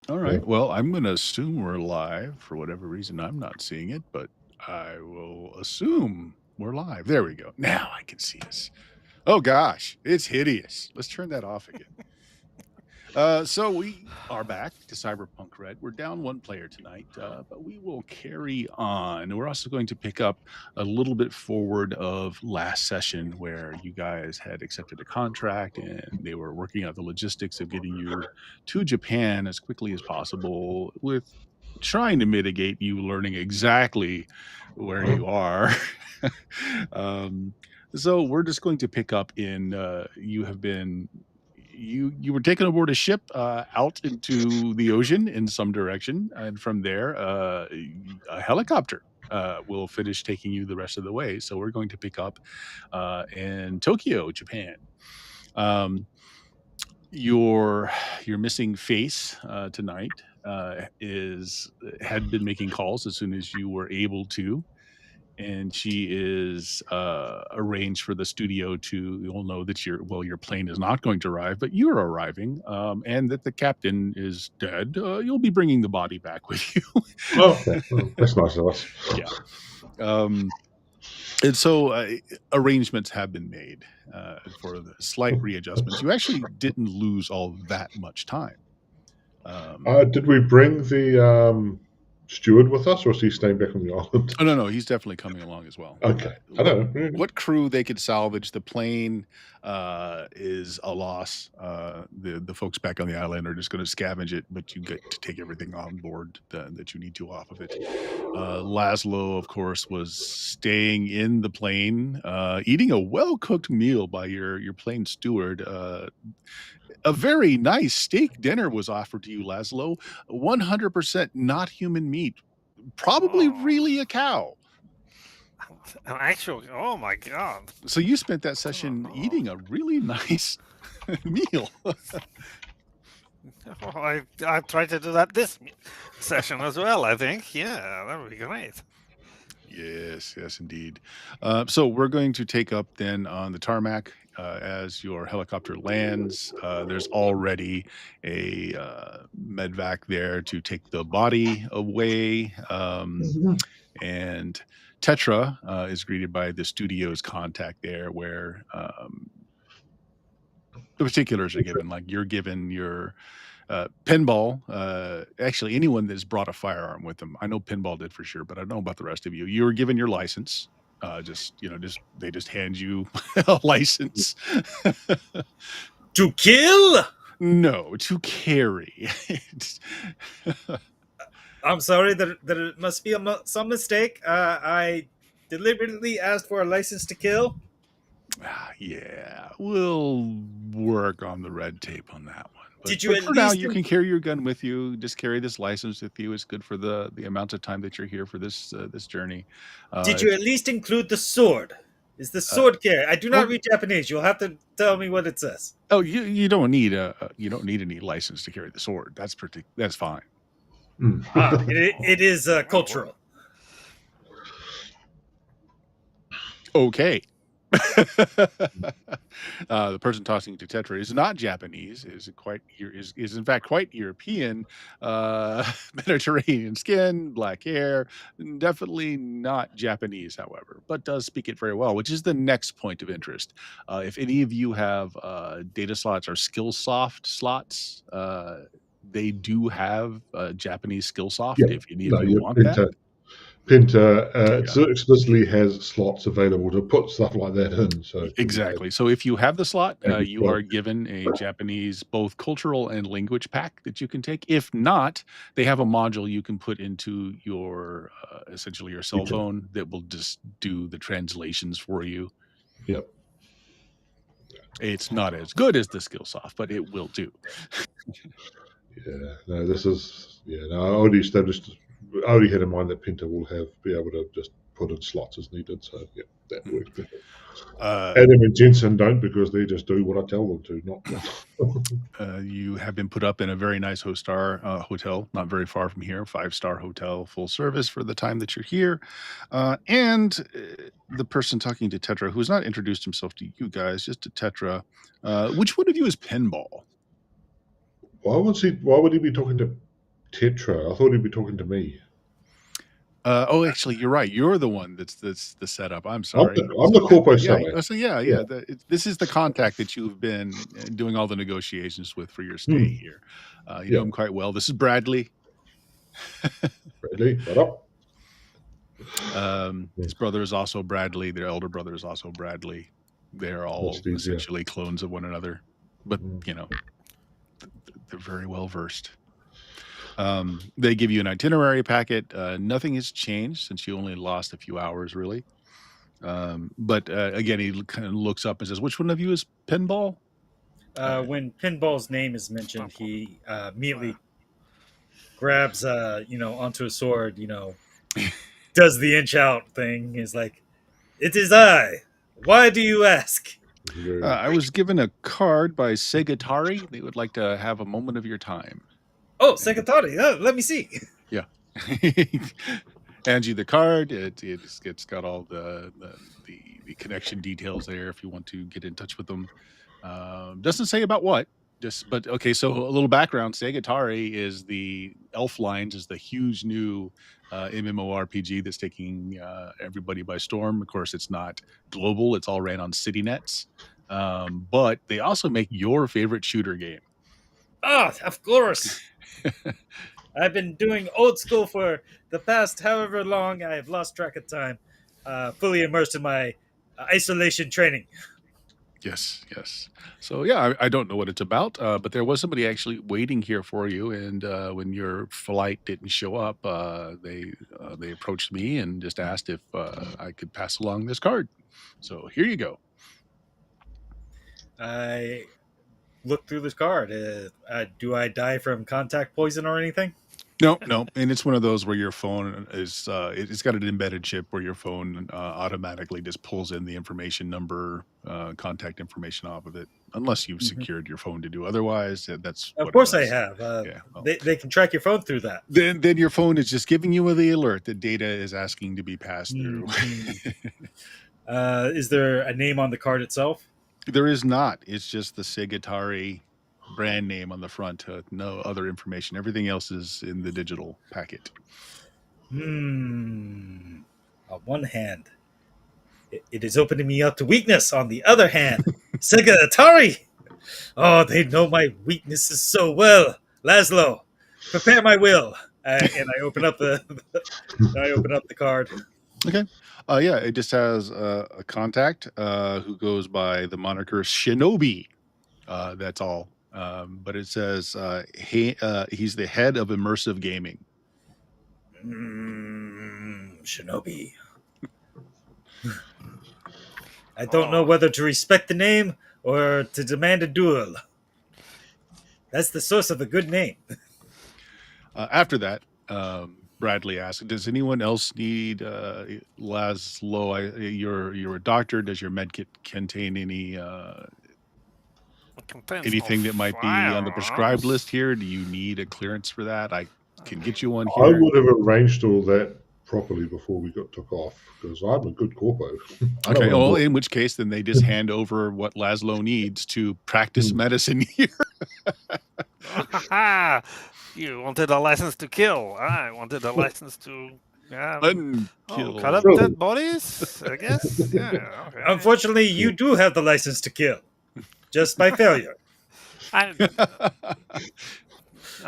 All Yeah. right. Well, I'm going to assume we're live. For whatever reason, I'm not seeing it, but I will assume we're live. There we go. Now I can see us. Oh gosh, it's hideous. Let's turn that off again. So we are back to CyberpunkRed. We're down one player tonight, but we will carry on. We're also going to pick up a little bit forward of last session where you guys had accepted a contract and they were working out the logistics of getting you to Japan as quickly as possible with trying to mitigate you learning exactly where you are. um, so we're just going to pick up in you have been you were taken aboard a ship out into the ocean in some direction, and from there, a helicopter will finish taking you the rest of the way. So we're going to pick up in Tokyo, Japan. Um, your your missing face tonight is had been making calls as soon as you were able to, and she is arranged for the studio to you'll know that your plane is not going to arrive, but you're arriving, and that the captain is dead. You'll be bringing the body back with you. Oh, okay. Oh, that's nice of us. Yeah. um, and so arrangements have been made for the slight readjustments. You actually didn't lose all that much time. Did we bring the steward with us, or is he staying back on the island? Oh, no, he's definitely coming along as well. Okay. I What don't know. what crew they could salvage, the plane, is a loss. The folks back on the island are just gonna scavenge it, but you get to take everything on board that you need to off of it. Laszlo, of course, was staying in the plane, eating a well-cooked meal by your plane steward. A very nice steak dinner was offered to you, Laszlo. 100% not human meat, probably Oh, really a cow. actually, oh my god. So you spent that session Oh, eating a really nice meal. I tried to do that this session as well. I think, yeah, that would be great. Yes, yes, indeed. So we're going to take up then on the tarmac as your helicopter lands. There's already a medvac there to take the body away. And Tetra is greeted by the studio's contact there, where the particulars are given. Like you're given your Pinball, actually, anyone that's brought a firearm with them. I know Pinball did for sure, but I don't know about the rest of you. You were given your license. Just they just hand you a license. To kill? No, to carry. I'm sorry, there must be some mistake. I deliberately asked for a license to kill. Yeah, we'll work on the red tape on that one. Did you But at for now, least you can carry your gun with you. Just carry this license with you. It's good for the amount of time that you're here for this journey. did If you at least include the sword? Is the uh, sword carry? I do not well, read Japanese. You'll have to tell me what it says. oh, you don't need you don't need any license to carry the sword. That's fine. It is cultural. Okay. The person tossing to Tetra is not Japanese. Is in fact quite European. Mediterranean skin, black hair. Definitely not Japanese, however, but does speak it very well, which is the next point of interest. If any of you have data slots or Skillsoft slots, they do have Japanese Skillsoft. Yeah. If any of No, you yeah, want that. Pinter Yeah. explicitly has slots available to put stuff like that in. So Exactly. So if you have the slot, maybe you are given a Japanese both cultural and language pack that you can take. If not, they have a module you can put into your essentially your cell phone that will just do the translations for you. Yep. It's not as good as the Skillsoft, but it will do. Yeah. No, this is No, I already established. I already had in mind that Pinter will be able to just put in slots as needed. So yeah, that works better. Adam and Jensen don't, because they just do what I tell them to. Not. You have been put up in a very nice hotel, not very far from here, 5-star hotel, full service for the time that you're here. And the person talking to Tetra, who's not introduced himself to you guys, just to Tetra, which one of you is Pinball? Why would he be talking to Tetra. I thought he'd be talking to me. Oh, actually, you're right. You're the one that's the setup. I'm I'm sorry. the corpo Yeah. seller. So yeah. This is the contact that you've been doing all the negotiations with for your stay here. You know him quite well. This is Bradley. Bradley, what up? His brother is also Bradley. Their elder brother is also Bradley. They're all essentially clones of one another, but you know, they're very well versed. They give you an itinerary packet. Nothing has changed since you only lost a few hours, really. But again, he kind of looks up and says, "Which one of you is Pinball?" When Pinball's name is mentioned, he immediately grabs, onto his sword, does the inch out thing. Is like, "It is I. Why do you ask?" I was given a card by Segatari. They would like to have a moment of your time. Oh, Secretary, let me see. Yeah. Hands you the card. It's got all the connection details there if you want to get in touch with them. Doesn't say about what. But okay. So a little background: Segatari is the Elf Lines is the huge new MMORPG that's taking everybody by storm. Of course, it's not global; it's all ran on CityNets. But they also make your favorite shooter game. Ah, of course. I've been doing old school for the past however long. I have lost track of time. Fully immersed in my isolation training. Yes. So yeah, I don't know what it's about, but there was somebody actually waiting here for you, and when your flight didn't show up, they approached me and just asked if I could pass along this card. So here you go. I look through this card. Do I die from contact poison or anything? No, and it's one of those where your phone is it's got an embedded chip where your phone automatically just pulls in the information number, contact information off of it, unless you've secured your phone to do otherwise. That's Of what it course I does. have. Yeah, well, They can track your phone through that. then your phone is just giving you the alert that data is asking to be passed through. Is there a name on the card itself? There is not. It's just the Segatari brand name on the front. No other information. Everything else is in the digital packet. On one hand, it is opening me up to weakness. On the other hand, Sega Atari. Oh, they know my weaknesses so well. Laszlo, prepare my will. And I open up the card. Okay. Yeah, it just has a contact who goes by the moniker Shinobi. That's all. But it says he's the head of immersive gaming. Shinobi. I don't know whether to respect the name or to demand a duel. That's the source of a good name. After that, Bradley asked, "Does anyone else need Laszlo? You're a doctor. Does your med kit contain anything that might be on the prescribed list here? Do you need a clearance for that? I can get you one here." I would have arranged all that properly before we took off because I'm a good corpo. Okay. Well, in which case, then they just hand over what Laszlo needs to practice medicine here. You wanted a license to kill. I wanted a license to unkill. Cut up dead bodies, I guess. Yeah. Okay. Unfortunately, you do have the license to kill, just by failure. I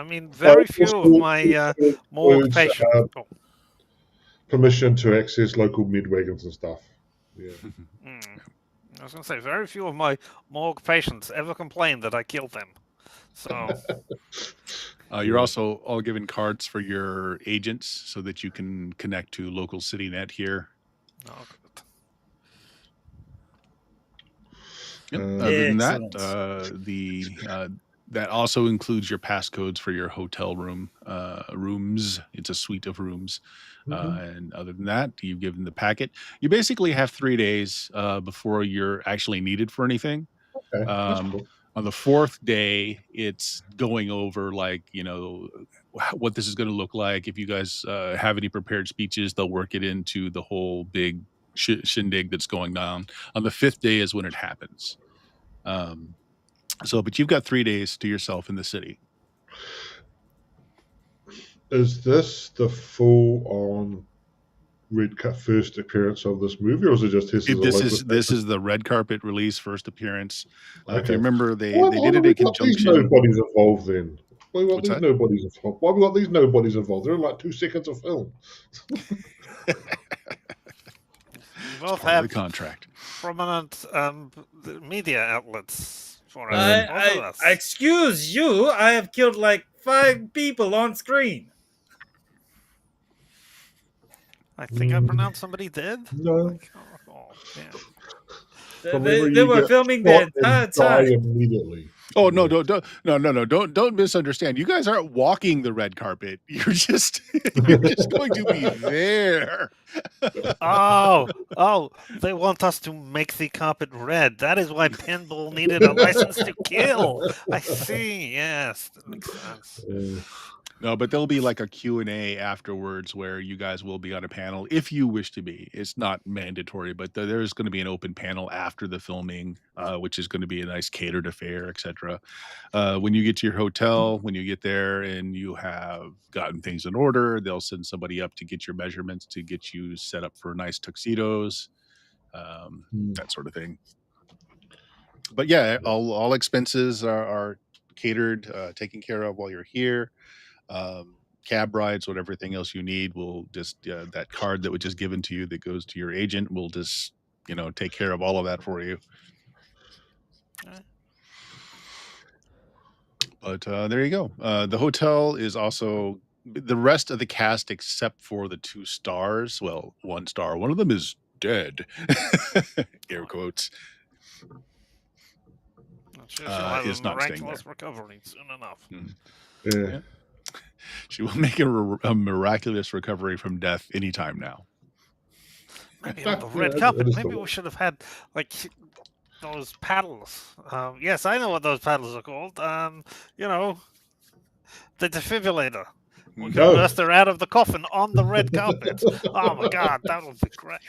mean, very few of my morgue patients. Permission to access local med wagons and stuff. Yeah. I was going to say, very few of my morgue patients ever complained that I killed them. So, you're also all given cards for your agents so that you can connect to local CityNet here. Oh, good. Yep. Other than that, that also includes your passcodes for your hotel rooms. It's a suite of rooms. And other than that, you've given the packet. You basically have 3 days before you're actually needed for anything. Okay, that's cool. On the fourth day, it's going over what this is going to look like. If you guys have any prepared speeches, they'll work it into the whole big shindig that's going on. On the fifth day is when it happens. But you've got 3 days to yourself in the city. is this the full-on first appearance of this movie, or is it just his? This is the red carpet release, first appearance. If Okay. you remember, they Why did it we in got these conjunction. nobodies involved then? Why we got What's these that? nobodies involved? Why we got these nobodies involved? They're in like 2 seconds of film. We both Part of have the contract. prominent media outlets for us. Both of us. Excuse you, I have killed like 5 people on screen. I think I pronounced somebody dead. No. I can't recall. Yeah. They were filming the entire time. Immediately. Oh no! Don't misunderstand. You guys aren't walking the red carpet. You're just going to be there. Oh! They want us to make the carpet red. That is why Pinball needed a license to kill. I see. Yes, that makes sense. No, but there'll be like a Q&A afterwards where you guys will be on a panel if you wish to be. It's not mandatory, but there's going to be an open panel after the filming, which is going to be a nice catered affair, etc. When you get to your hotel, when you get there and you have gotten things in order, they'll send somebody up to get your measurements, to get you set up for nice tuxedos, that sort of thing. But yeah, all expenses are catered, taken care of while you're here. Cab rides, whatever everything else you need, will just that card that was just given to you that goes to your agent will just take care of all of that for you. But there you go. The hotel is also the rest of the cast except for the 2 stars. Well, 1 star. One of them is dead. Air quotes. She'll have is a not staying miraculous there. recovery soon enough. Yeah. She will make a miraculous recovery from death anytime now. Maybe on the red carpet. Maybe we should have had like those paddles. Yes, I know what those paddles are called. The defibrillator. We can burst her out of the coffin on the red carpet. Oh my god, that would be great.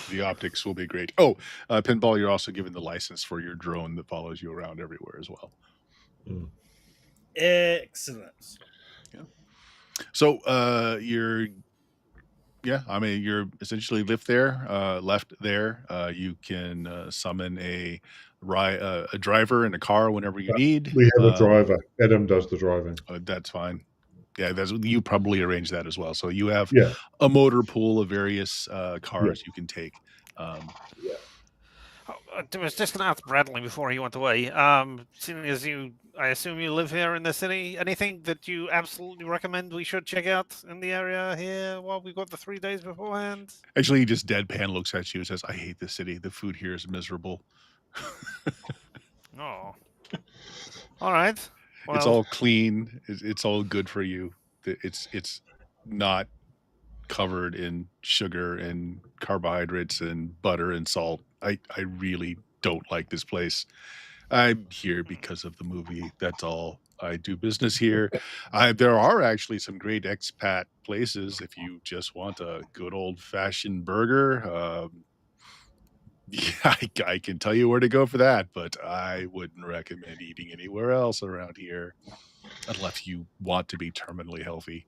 The optics will be great. Oh, Pinball, you're also given the license for your drone that follows you around everywhere as well. Excellent. Yeah. So you're essentially left there. You can summon a driver in a car whenever you need. We have a driver. Adam does the driving. That's fine. Yeah, you probably arrange that as well. So you have a motor pool of various cars you can take. I was just going to ask Bradley before he went away. Seeing as I assume you live here in the city, anything that you absolutely recommend we should check out in the area here while we've got the 3 days beforehand? Actually, he just deadpan looks at you and says, "I hate the city. The food here is miserable." Oh. All right. Well, it's all clean. It's all good for you. It's not covered in sugar and carbohydrates and butter and salt. I really don't like this place. I'm here because of the movie. That's all. I do business here. There are actually some great expat places if you just want a good old-fashioned burger. Yeah, I can tell you where to go for that, but I wouldn't recommend eating anywhere else around here unless you want to be terminally healthy.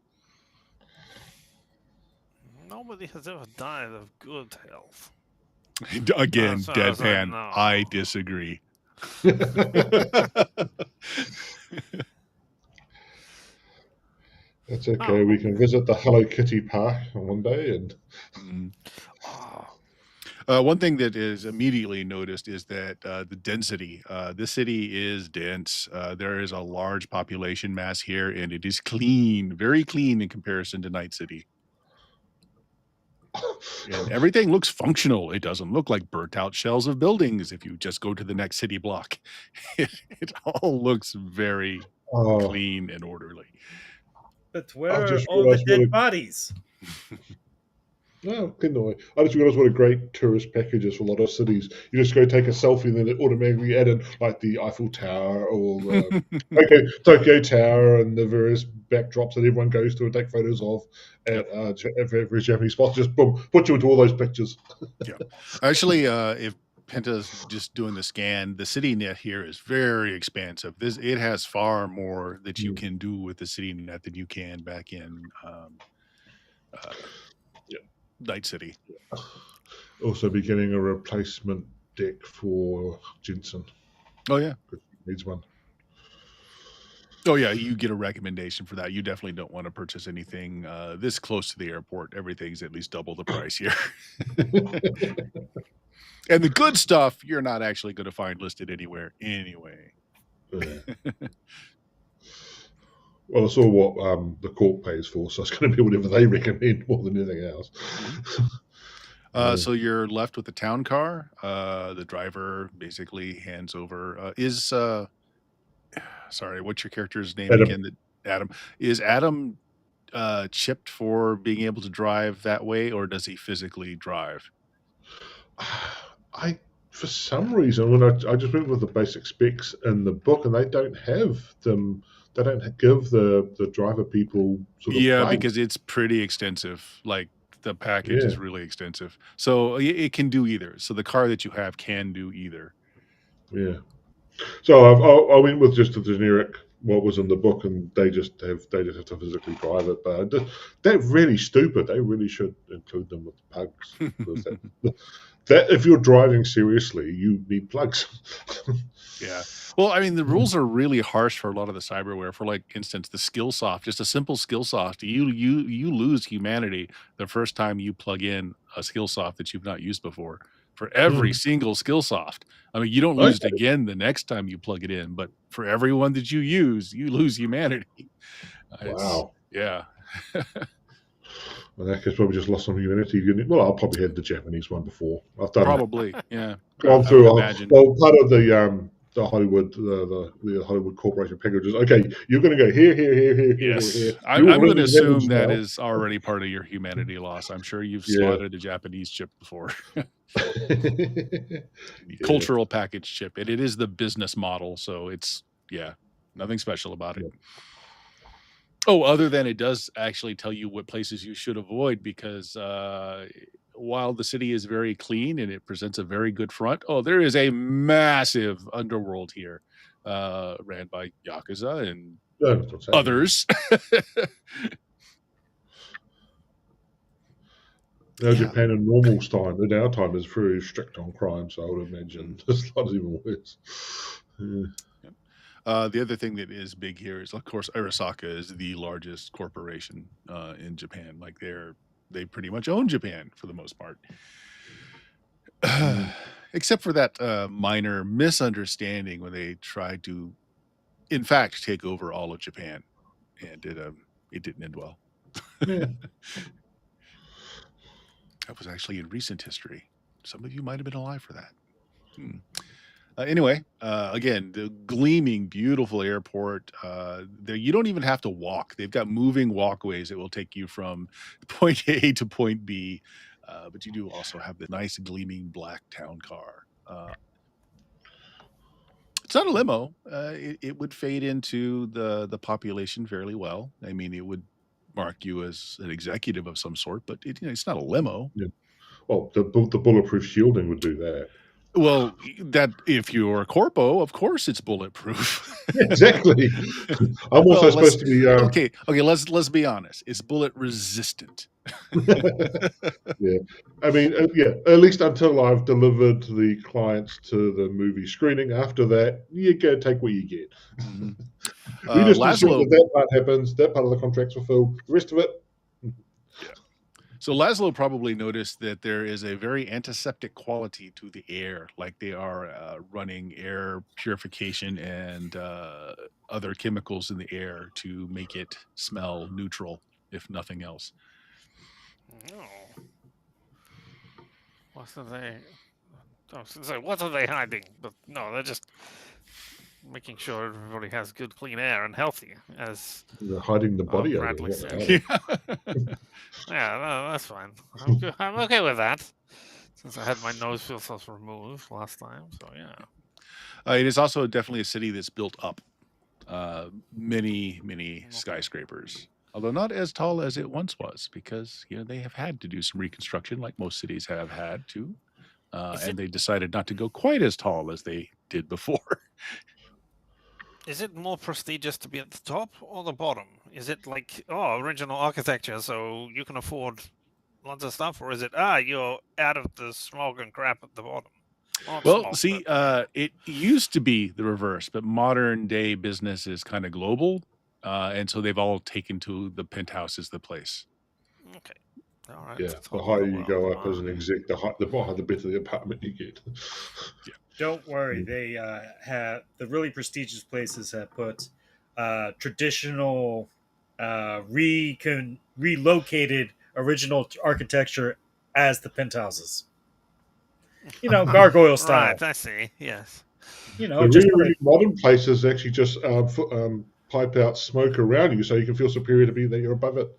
Nobody has ever died of good health. Again, deadpan. No. I disagree. That's okay. We can visit the Hello Kitty park on one day and. One thing that is immediately noticed is that the density. The city is dense. There is a large population mass here, and it is clean, very clean in comparison to Night City. And everything looks functional. It doesn't look like burnt out shells of buildings if you just go to the next city block. It all looks very clean and orderly. But where are all the dead bodies? No, I just realized what a great tourist package is for a lot of cities. You just go take a selfie and then it automatically add in like the Eiffel Tower or Tokyo Tower and the various backdrops that everyone goes to and take photos of at various Japanese spots. Just boom, put you into all those pictures. Yeah. Actually, if Penta's just doing the scan. The city net here is very expansive. It has far more that you Mm. can do with the city net than you can back in uh, Yeah. Night City. Also, be getting a replacement deck for Jensen. Oh yeah. Because he needs one. Oh yeah, you get a recommendation for that. You definitely don't want to purchase anything this close to the airport. Everything's at least double the price here. And the good stuff you're not actually going to find listed anywhere anyway. Yeah. Well, I saw what the court pays for, so it's going to be whatever they recommend more than anything else. So you're left with the town car. The driver basically hands over. Sorry, what's your character's name Adam. again? Adam. Is Adam chipped for being able to drive that way, or does he physically drive? For some reason, when I just went with the basic specs in the book, and they don't have them. They don't give the driver people sort of plugs. Because it's pretty extensive. Like the package is Yeah. really extensive, so it can do either. So the car that you have can do either. Yeah. So I went with just the generic what was in the book, and they just have to physically drive it. But they're really stupid. They really should include them with the plugs. Because that if you're driving seriously, you need plugs. Yeah. Well, I mean, the rules are really harsh for a lot of the cyberware. For like instance, the skill soft, just a simple skill soft, you lose humanity the first time you plug in a skill soft that you've not used before. For every single skill soft. I mean, you don't lose it again the next time you plug it in, but for every one that you use, you lose humanity. Wow. Yeah. Well, that guy's probably just lost some humanity. Well, I'll probably had the Japanese one before. I've done probably, yeah. Gone through. Imagine. Well, part of the Hollywood, the Hollywood corporation packages. Okay, you're going to go here. Yes, here. I'm going to assume that is already part of your humanity loss. I'm sure you've slotted a Japanese chip before. Cultural package chip, and it is the business model, so it's nothing special about it. Oh, other than it does actually tell you what places you should avoid, because while the city is very clean and it presents a very good front, there is a massive underworld here, ran by Yakuza and others. Japan in normal time, in our time, is very strict on crime, so I would imagine it's not even worse. The other thing that is big here is, of course, Arasaka is the largest corporation in Japan. Like they pretty much own Japan for the most part, except for that minor misunderstanding when they tried to, in fact, take over all of Japan, and it didn't end well. That was actually in recent history. Some of you might have been alive for that. Anyway, again, the gleaming, beautiful airport. There, you don't even have to walk. They've got moving walkways that will take you from point A to point B. But you do also have the nice, gleaming black town car. It's not a limo. It would fade into the population fairly well. I mean, it would mark you as an executive of some sort, but it's not a limo. Yeah. Well, the bulletproof shielding would do that. Well, that if you're a corpo, of course it's bulletproof. Exactly. I'm also supposed to be okay. Let's be honest. It's bullet resistant. Yeah, I mean, at least until I've delivered the clients to the movie screening. After that, you go take what you get. We just ensure that part happens. That part of the contract's fulfilled. The rest of it. So Laszlo probably noticed that there is a very antiseptic quality to the air, like they are running air purification and other chemicals in the air to make it smell neutral, if nothing else. What are they hiding? But no, they're just making sure everybody has good, clean air and healthy. As they're hiding the body over Bradley there. said. Yeah, no, that's fine. I'm okay with that. Since I had my nose filters removed last time, so yeah. It is also definitely a city that's built up. Many skyscrapers, although not as tall as it once was, because they have had to do some reconstruction, like most cities have had to. and they decided not to go quite as tall as they did before. Is it more prestigious to be at the top or the bottom? Is it like, oh, original architecture, so you can afford lots of stuff, or is it, you're out of the smog and crap at the bottom? Not Well, smog, see, but, it used to be the reverse, but modern day business is kind of global, and so they've all taken to the penthouse as the place. okay. All right. Yeah, top the of higher the you go world. up as an exec, the higher the better the apartment you get. Don't worry, they have the really prestigious places have put traditional, relocated original architecture as the penthouses. You know, gargoyle style. Right, I see. Yes. You The know, just really, really modern places actually just pipe out smoke around you, so you can feel superior to be that you're above it.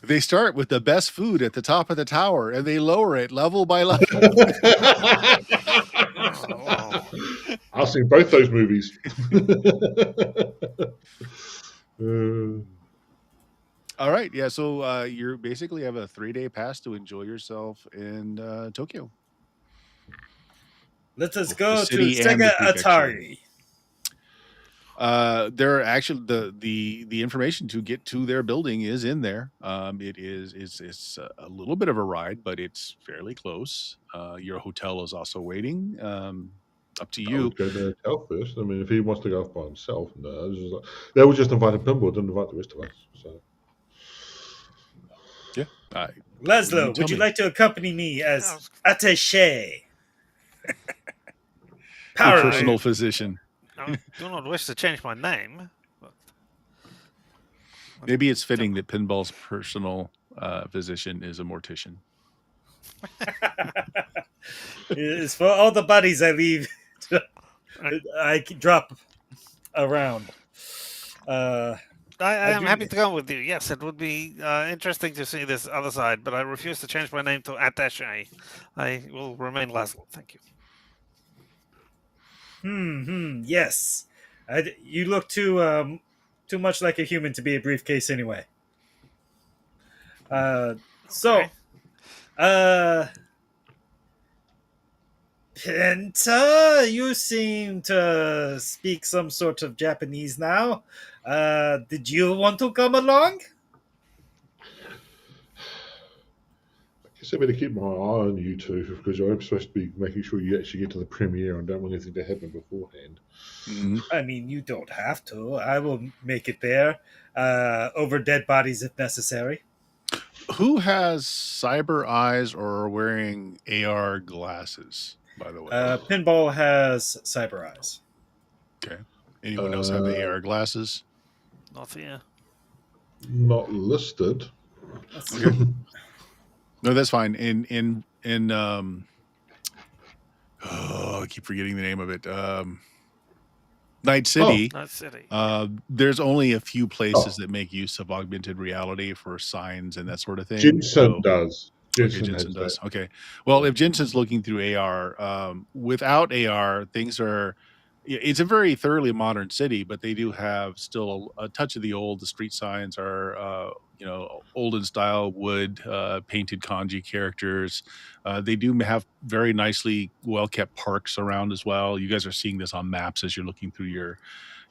They start with the best food at the top of the tower, and they lower it level by level. Oh, I've seen both those movies. Uh, All right, yeah. So you basically have a 3-day pass to enjoy yourself in Tokyo, let us both the go to city and the Sega prefecture. Atari. There are actually the information to get to their building is in there. It's a little bit of a ride, but it's fairly close. Your hotel is also waiting. Up to I you. would go to the hotel first. I mean, if he wants to go off by himself, no. They were just invited Pinball, didn't invite the rest of us. So Yeah. Laszlo, would you like to accompany me as attaché? Your Power personal move. physician. I do not wish to change my name. But Maybe it's fitting that Pinball's personal physician is a mortician. It's for all the buddies I leave. I drop around. I am happy to go with you. Yes, it would be interesting to see this other side, but I refuse to change my name to Attaché. I will remain Laszlo. Thank you. Yes. You look too much like a human to be a briefcase anyway. So, Penta, you seem to speak some sort of Japanese now. Did you want to come along? I guess I better keep my eye on you two because I'm supposed to be making sure you actually get to the premiere and don't want anything to happen beforehand. Mhm. I mean, you don't have to. I will make it there, over dead bodies if necessary. Who has cyber eyes or are wearing AR glasses, by the way? Pinball has cyber eyes. Okay. Anyone else have AR glasses? Not here. Not listed. Okay. No, that's fine. In I keep forgetting the name of it. Night City. Night City. There's only a few places that make use of augmented reality for signs and that sort of thing. Jensen does. Okay, Jensen does. Okay. Well, if Jensen's looking through AR, without AR, things are. It's a very thoroughly modern city, but they do have still a touch of the old. The street signs are, olden style wood painted kanji characters. They do have very nicely well kept parks around as well. You guys are seeing this on maps as you're looking through your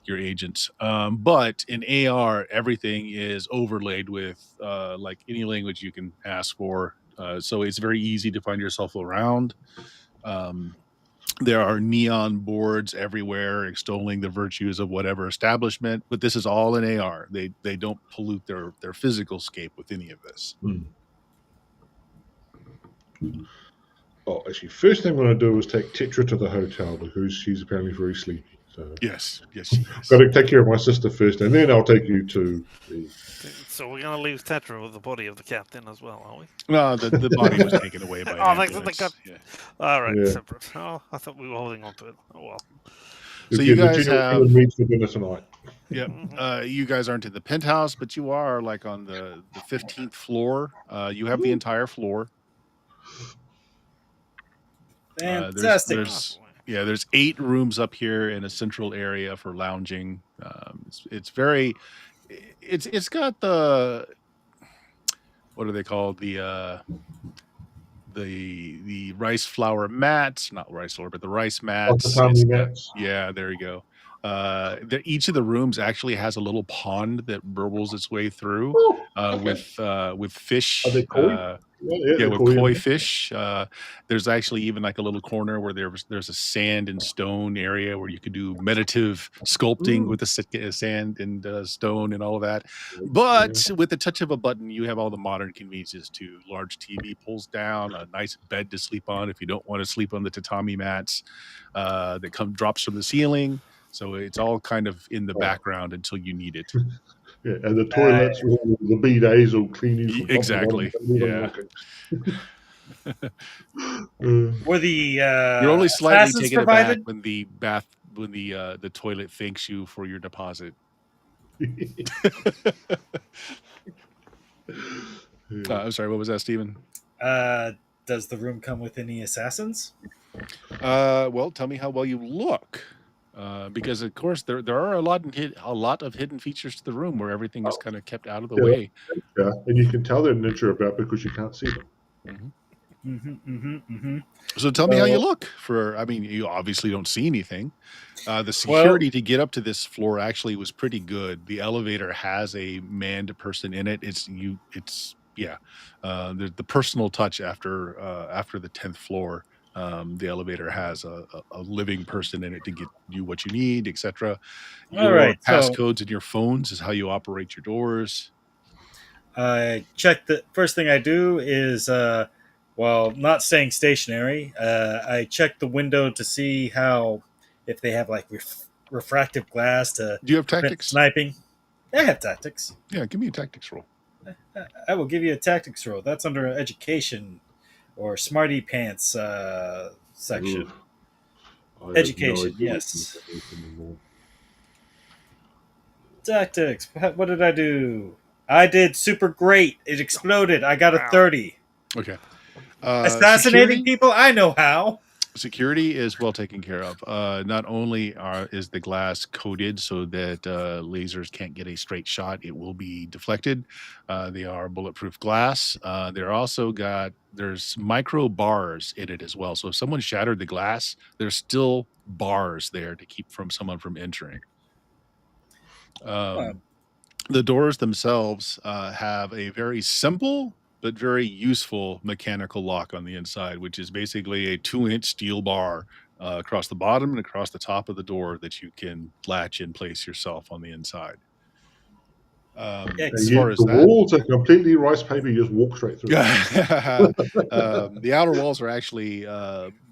agents. But in AR, everything is overlaid with like any language you can ask for. So it's very easy to find yourself around. There are neon boards everywhere extolling the virtues of whatever establishment, but this is all in AR. They don't pollute their physical scape with any of this. Oh, actually, first thing I'm going to do is take Tetra to the hotel because she's apparently very sleepy. So yes, she is. Got to take care of my sister first, and then I'll take you to the. So we're gonna leave Tetra with the body of the captain as well, are we? No, the body was taken away by. They got. Yeah. All right, Yeah. separate. Oh, I thought we were holding on to it. Oh well. So you guys the have meat for dinner tonight. Yeah, you guys aren't in the penthouse, but you are like on the 15th floor. You have the entire floor. Fantastic. There's 8 rooms up here in a central area for lounging. It's got what are they called? The rice flour mats, not rice flour, but the rice mats. tatami It's got mats. yeah, there you go. Each of the rooms actually has a little pond that burbles its way through Oh, okay. with Are they fish. koi? Yeah, Yeah, they're with koi. koi fish. There's actually even like a little corner where there's a sand and stone area where you could do meditative sculpting Mm. with the sand and stone and all of that. Yeah. But with the touch of a button, you have all the modern conveniences too. Large TV pulls down, a nice bed to sleep on if you don't want to sleep on the tatami mats that drops from the ceiling. So it's all kind of in the Oh, background until you need it. yeah. And the Uh, toilets with all the bidets will clean you from top to bottom. Exactly. Don't even Yeah. look it. were the You're only slightly assassins taken aback provided? when the toilet thanks you for your deposit. Yeah. I'm sorry, what was that, Steven? Does the room come with any assassins? Well, tell me how well you look. Because of course there are a lot of hidden features to the room where everything is kind of kept out of the Yeah, way. yeah, and you can tell they're ninja about because you can't see them. Mhm. Mm-hmm. So tell me how you look I mean, you obviously don't see anything. The Well, security to get up to this floor actually was pretty good. The elevator has a manned person in it. Yeah. The personal touch after the 10th floor. The elevator has a living person in it to get you what you need, etc. all Your right. So passcodes in your phones is how you operate your doors. I check the first thing I do is, well, not staying stationary. I check the window to see how if they have like refractive glass to Do you have prevent tactics? sniping. I have tactics. Yeah, give me a tactics roll. I will give you a tactics roll. That's under education or smarty pants section. Oof. I have no Education, idea yes. what that is anymore. Tactics. What did I do? I did super great. It exploded. I got a Wow. 30. Okay. Assassinating people? I know how. Security is well taken care of. Not only is the glass coated so that lasers can't get a straight shot, it will be deflected. They are bulletproof glass. There's micro bars in it as well. So if someone shattered the glass, there's still bars there to keep someone from entering. Well, The doors themselves have a very simple but very useful mechanical lock on the inside, which is basically a 2-inch steel bar across the bottom and across the top of the door that you can latch in place yourself on the inside. And As yet far as the that, walls are completely rice paper. You just walk straight through. the outer walls are actually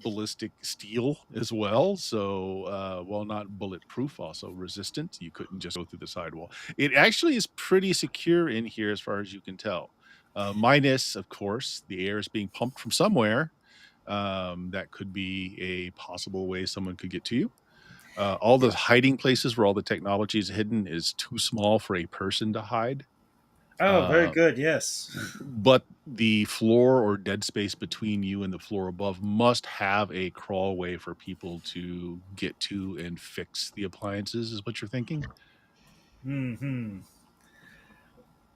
ballistic steel as well. So while not bulletproof, also resistant. You couldn't just go through the sidewall. It actually is pretty secure in here as far as you can tell. Minus, of course, the air is being pumped from somewhere. That could be a possible way someone could get to you. All the hiding places where all the technology is hidden is too small for a person to hide. oh, very good. Yes. But the floor or dead space between you and the floor above must have a crawl way for people to get to and fix the appliances, is what you're thinking? Hmm.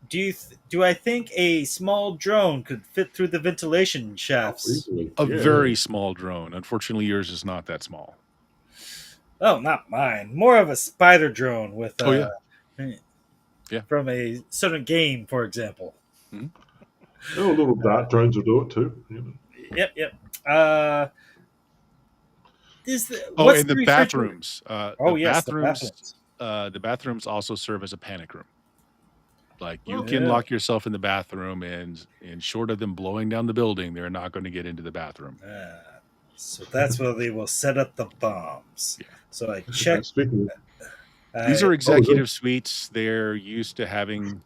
Do I think a small drone could fit through the ventilation shafts? Easily. A Yeah. very small drone. Unfortunately, yours is not that small. Oh, not mine. More of a spider drone with Oh, yeah. Yeah. from a certain game, for example. Mhm. Oh, little dart drones will do it too. You know. Yep. Oh, What's and the the refrigerator? bathrooms. Oh yes, the bathrooms. The bathrooms also serve as a panic room. Like you Oh, can Yeah. lock yourself in the bathroom, and short of them blowing down the building, they're not going to get into the bathroom. So that's where they will set up the bombs. Yeah. So I check. Speaking These I, are executive suites. They're used to having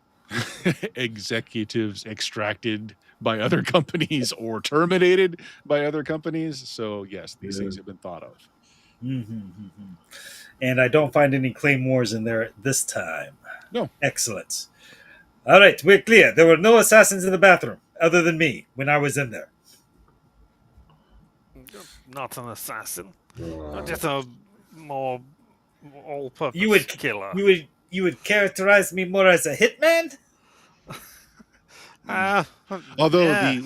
executives extracted by other companies or terminated by other companies. So yes, these things have been thought of. and I don't find any claymores in there this time. No. Excellent. All right, we're clear. There were no assassins in the bathroom other than me when I was in there. Not an assassin. of, Just a more all-purpose You would killer. you would characterize me more as a hitman? Although yeah,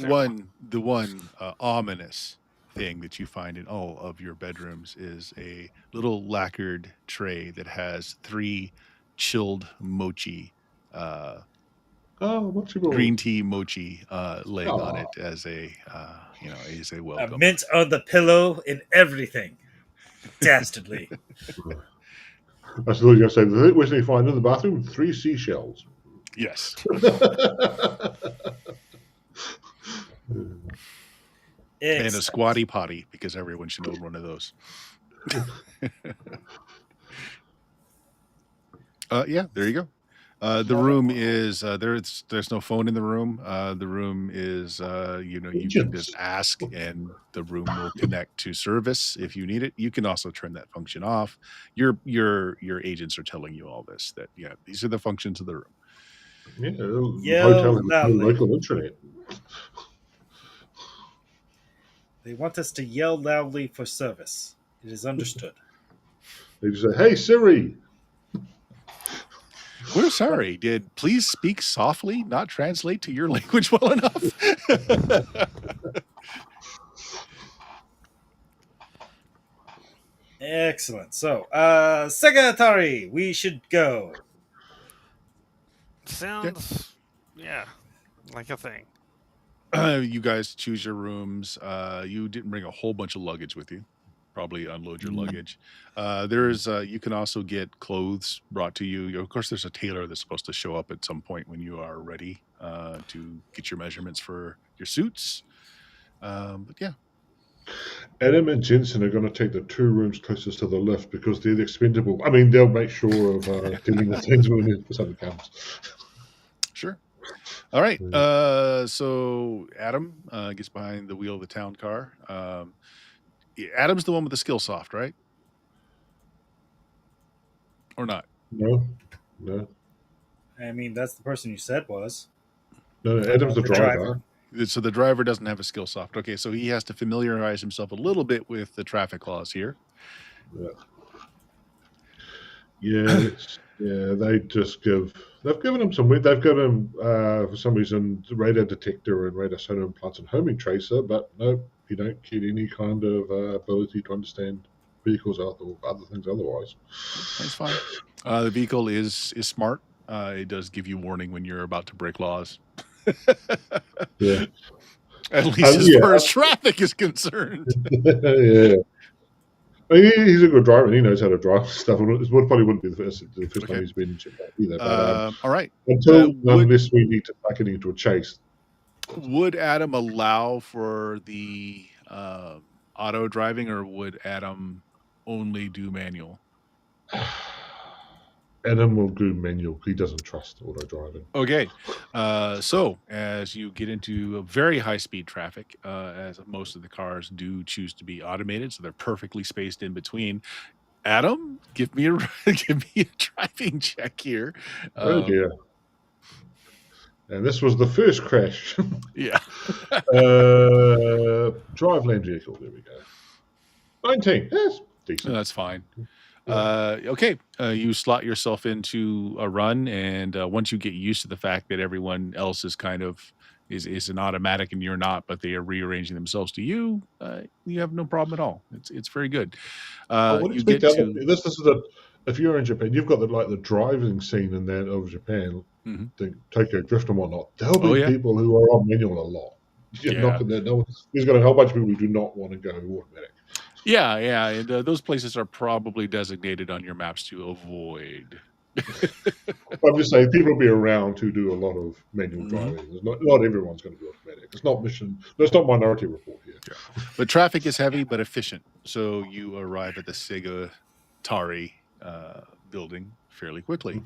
the one ominous thing that you find in all of your bedrooms is a little lacquered tray that has 3 chilled mochi, uh, Oh, what's your ball? green tea mochi, laying on Oh, it as a, as a A welcome. mint on the pillow and everything. Dastardly. I was going to say, the thing which they find in the bathroom, 3 seashells. Yes. And a Excellent. squatty potty, because everyone should own one of those. Yeah, there you go. The room is there's no phone in the room. The room is you can Agents. just ask and the room will connect to service if you need it. You can also turn that function off. Your agents are telling you all this, that these are the functions of the room. Yeah, the Yo, hotel has no lovely. local internet. They want us to yell loudly for service. It is understood. They just say, "Hey Siri." We're sorry. Did please speak softly not translate to your language well enough? Excellent. So, Sega Atari, we should go. sounds like a thing. You guys choose your rooms. You didn't bring a whole bunch of luggage with you. Probably unload your luggage. There's you can also get clothes brought to you. Of course, there's a tailor that's supposed to show up at some point when you are ready to get your measurements for your suits. But yeah, Adam and Jensen are going to take the 2 rooms closest to the lift because they're the expendable. I mean, they'll make sure of dealing with things when something comes. sure. All right. So Adam gets behind the wheel of the town car. Adam's the one with the skill soft, right? Or not? No. I mean, that's the person you said was. No, Adam's the driver. So the driver doesn't have a skill soft. Okay, so he has to familiarize himself a little bit with the traffic laws here. Yeah, they've given him some. They've given him for some reason radar detector and radar sonar implants and homing tracer, but no, you don't get any kind of ability to understand vehicles or other things otherwise. That's fine. The vehicle is smart. It does give you warning when you're about to break laws. Yeah. At least as far as traffic is concerned. Yeah. I mean, he's a good driver and he knows how to drive stuff. It probably wouldn't be the first time he's been in Japan either. But, all right. Unless we need to start getting into a chase. Would Adam allow for the auto driving, or would Adam only do manual? Adam will do manual. He doesn't trust auto driving. Okay. So as you get into a very high speed traffic, as most of the cars do choose to be automated, so they're perfectly spaced in between. Adam, give me a driving check here. Oh dear. And this was the first crash. Yeah. Drive land vehicle. There we go. 19. That's decent. That's fine. Okay. You slot yourself into a run, and once you get used to the fact that everyone else is kind of is an automatic and you're not, but they are rearranging themselves to you, you have no problem at all. It's very good. You get to this is the if you're in Japan, you've got the driving scene in that of Japan, the Tokyo Drift and whatnot. There'll be people who are on manual a lot. There's got a whole bunch of people who do not want to go automatic. Yeah, and those places are probably designated on your maps to avoid. I'm just saying, people will be around who do a lot of manual driving. Not everyone's going to be automatic. It's not Minority Report here. Yeah. But traffic is heavy but efficient, so you arrive at the Sega Atari building fairly quickly.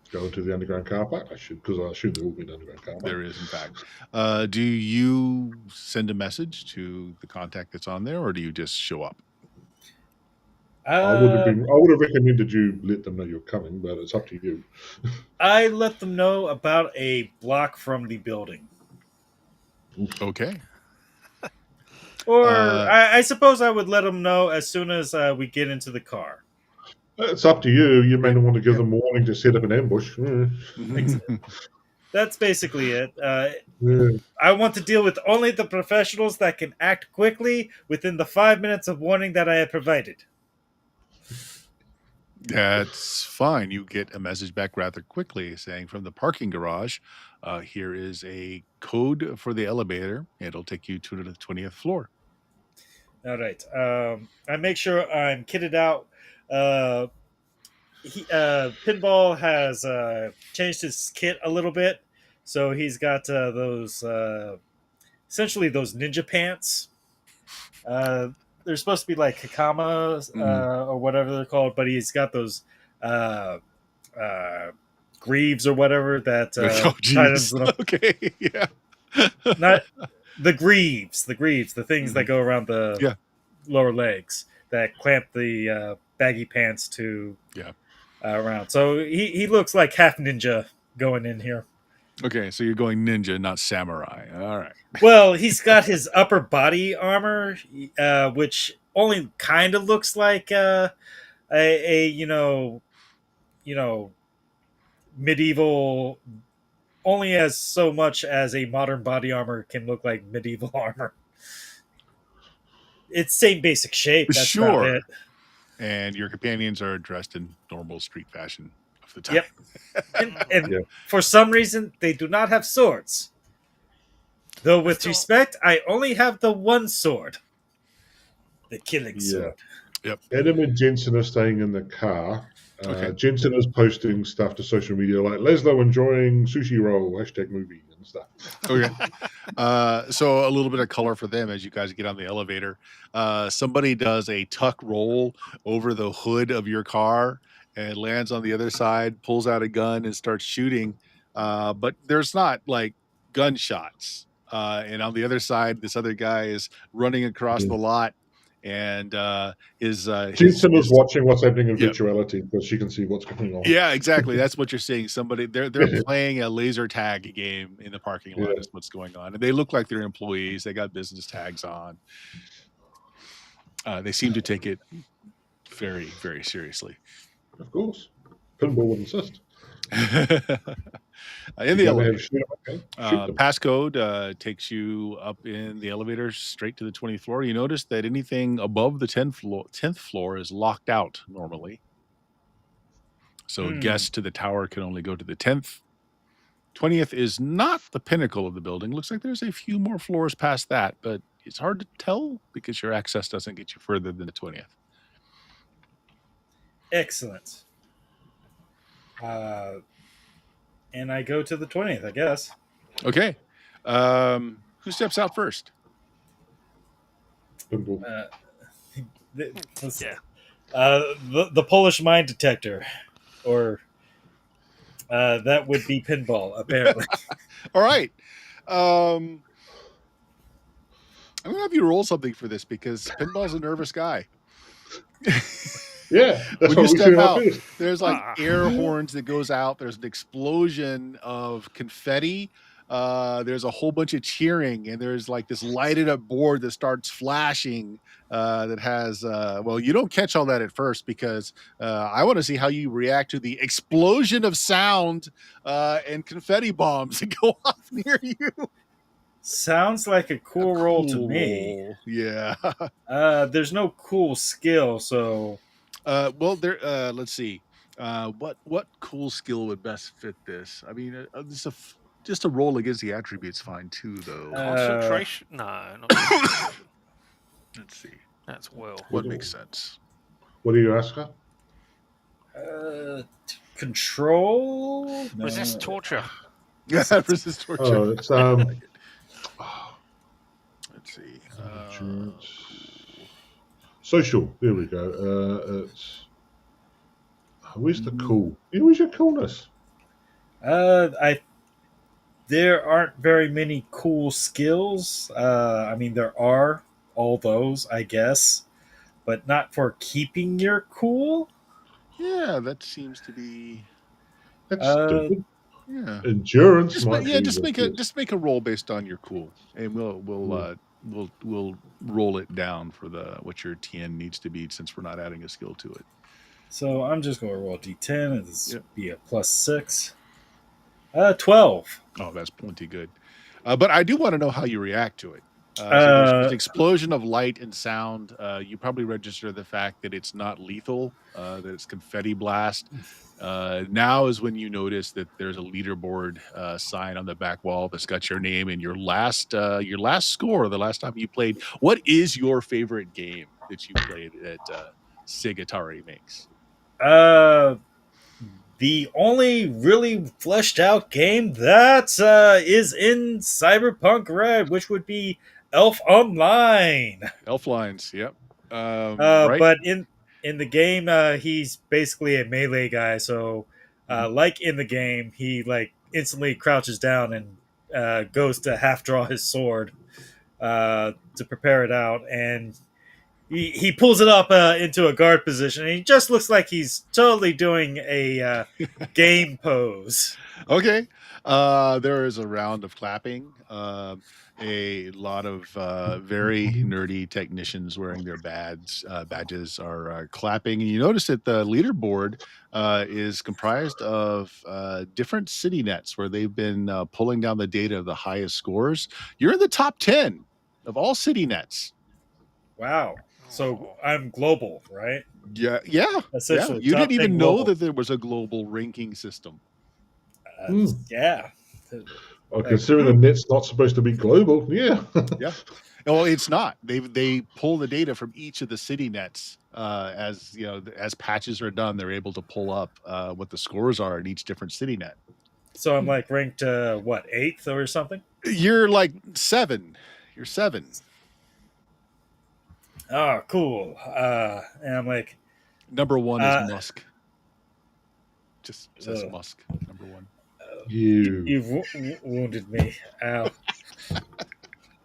Go into the underground car park. Because I assume there will be an underground car park. There is, in fact. Do you send a message to the contact that's on there, or do you just show up? I would have recommended you let them know you're coming, but it's up to you. I let them know about a block from the building. Okay. Or I suppose I would let them know as soon as we get into the car. It's up to you. You may not want to give them a warning to set up an ambush. That's basically it. Yeah. I want to deal with only the professionals that can act quickly within the 5 minutes of warning that I have provided. That's fine. You get a message back rather quickly saying from the parking garage, here is a code for the elevator. It'll take you to the 20th floor. All right. I make sure I'm kitted out. Uh, Pinball has changed his kit a little bit, so he's got those essentially those ninja pants. Uh, they're supposed to be like hikamas or whatever they're called, but he's got those uh, uh, greaves or whatever that Oh, Titans geez. little Okay. Yeah. not the greaves, the things that Mhm. go around the Yeah. lower legs that clamp the baggy pants to Yeah. around. So he looks like half ninja going in here. Okay. So you're going ninja, not samurai. All right. Well, he's got his upper body armor, which only kind of looks like a you know medieval. Only as so much as a modern body armor can look like medieval armor. It's same basic shape. That's about it. Sure. And your companions are dressed in normal street fashion of the time. Yep. And Yeah. for some reason, they do not have swords. Though, with Still- respect, I only have the one sword. The killing Yeah. sword. Adam and Jensen are staying in the car. Okay. Jensen is posting stuff to social media like Laszlo enjoying sushi roll, #movie and stuff. Okay. So a little bit of color for them as you guys get on the elevator. Somebody does a tuck roll over the hood of your car and lands on the other side, pulls out a gun and starts shooting. But there's not like gunshots. And on the other side, this other guy is running across Yeah. the lot and Jensen is watching what's happening in Yeah. virtuality because she can see what's going on. Yeah, exactly. That's what you're seeing. Somebody they're playing a laser tag game in the parking lot Yeah. is what's going on. And they look like they're employees. They got business tags on. They seem to take it very, very seriously. Of course. Pinball would insist. In the You gotta elevator. have shoot 'em, okay? Shoot them. Passcode takes you up in the elevator straight to the 20th floor. You notice that anything above the 10th floor is locked out normally. So guests to the tower can only go to the 10th. 20th is not the pinnacle of the building. Looks like there's a few more floors past that, but it's hard to tell because your access doesn't get you further than the 20th. Excellent. And I go to the 20th, I guess. Okay. Who steps out first? Pinball. Yeah. The Polish mine detector, or that would be Pinball, apparently. All right. I'm gonna have you roll something for this because Pinball's a nervous guy. Yeah, that's When you what we step see out, first. there's like air horns that goes out. There's an explosion of confetti. There's a whole bunch of cheering, and there's like this lighted up board that starts flashing. That has well, you don't catch all that at first because I want to see how you react to the explosion of sound and confetti bombs that go off near you. Sounds like a cool roll to me. Cool. Yeah. There's no cool skill, so Well, there. Let's see. What cool skill would best fit this? I mean, just a roll against the attributes fine too, though. Concentration? No, not concentration. Let's see. That's will. What makes sense? What do you ask her? Control. No. Resist torture. Yeah, resist torture. Oh, it's Let's see. social. There we go. It's where's the cool? Yeah, where's your coolness? There aren't very many cool skills. I mean, there are all those, I guess, but not for keeping your cool. Yeah, that seems to be. That's Uh, stupid. Yeah. Endurance. Just might be just the- make a roll based on your cool, and we'll roll it down for what your TN needs to be since we're not adding a skill to it. So I'm just going to roll D10. And this Yep. be a +6. 12. Oh, that's plenty good. But I do want to know how you react to it. So there's Uh, an explosion of light and sound. You probably register the fact that it's not lethal, that it's confetti blast. Now is when you notice that there's a leaderboard sign on the back wall that's got your name and your last score, the last time you played. What is your favorite game that you played that Sigatari makes? uh, the only really fleshed out game that is in Cyberpunk Red, which would be Elf Online. Elf lines, yep. Uh, Right. but in the game, he's basically a melee guy. So, Mhm. like in the game, he like instantly crouches down and goes to half draw his sword to prepare it out, and he pulls it up into a guard position. And he just looks like he's totally doing a game pose. Okay. There is a round of clapping. A lot of very nerdy technicians wearing their badges are clapping. And you notice that the leaderboard is comprised of different city nets where they've been pulling down the data of the highest scores. You're in the top 10 of all city nets. Wow. So Oh. I'm global, right? Yeah. Yeah. Yeah. Essentially, You top didn't 10 even know global. that there was a global ranking system. Hmm. Yeah. Well, Like, considering the net's not supposed to be global, yeah. Yeah. Well, it's not. They pull the data from each of the city nets as you know as patches are done. They're able to pull up what the scores are in each different city net. so I'm like ranked what, eighth or something? You're like 7. You're 7. Oh, cool. And I'm like, Number 1 is uh, Musk. Just says ugh, Musk. Number 1. You. you've wounded me. Ow.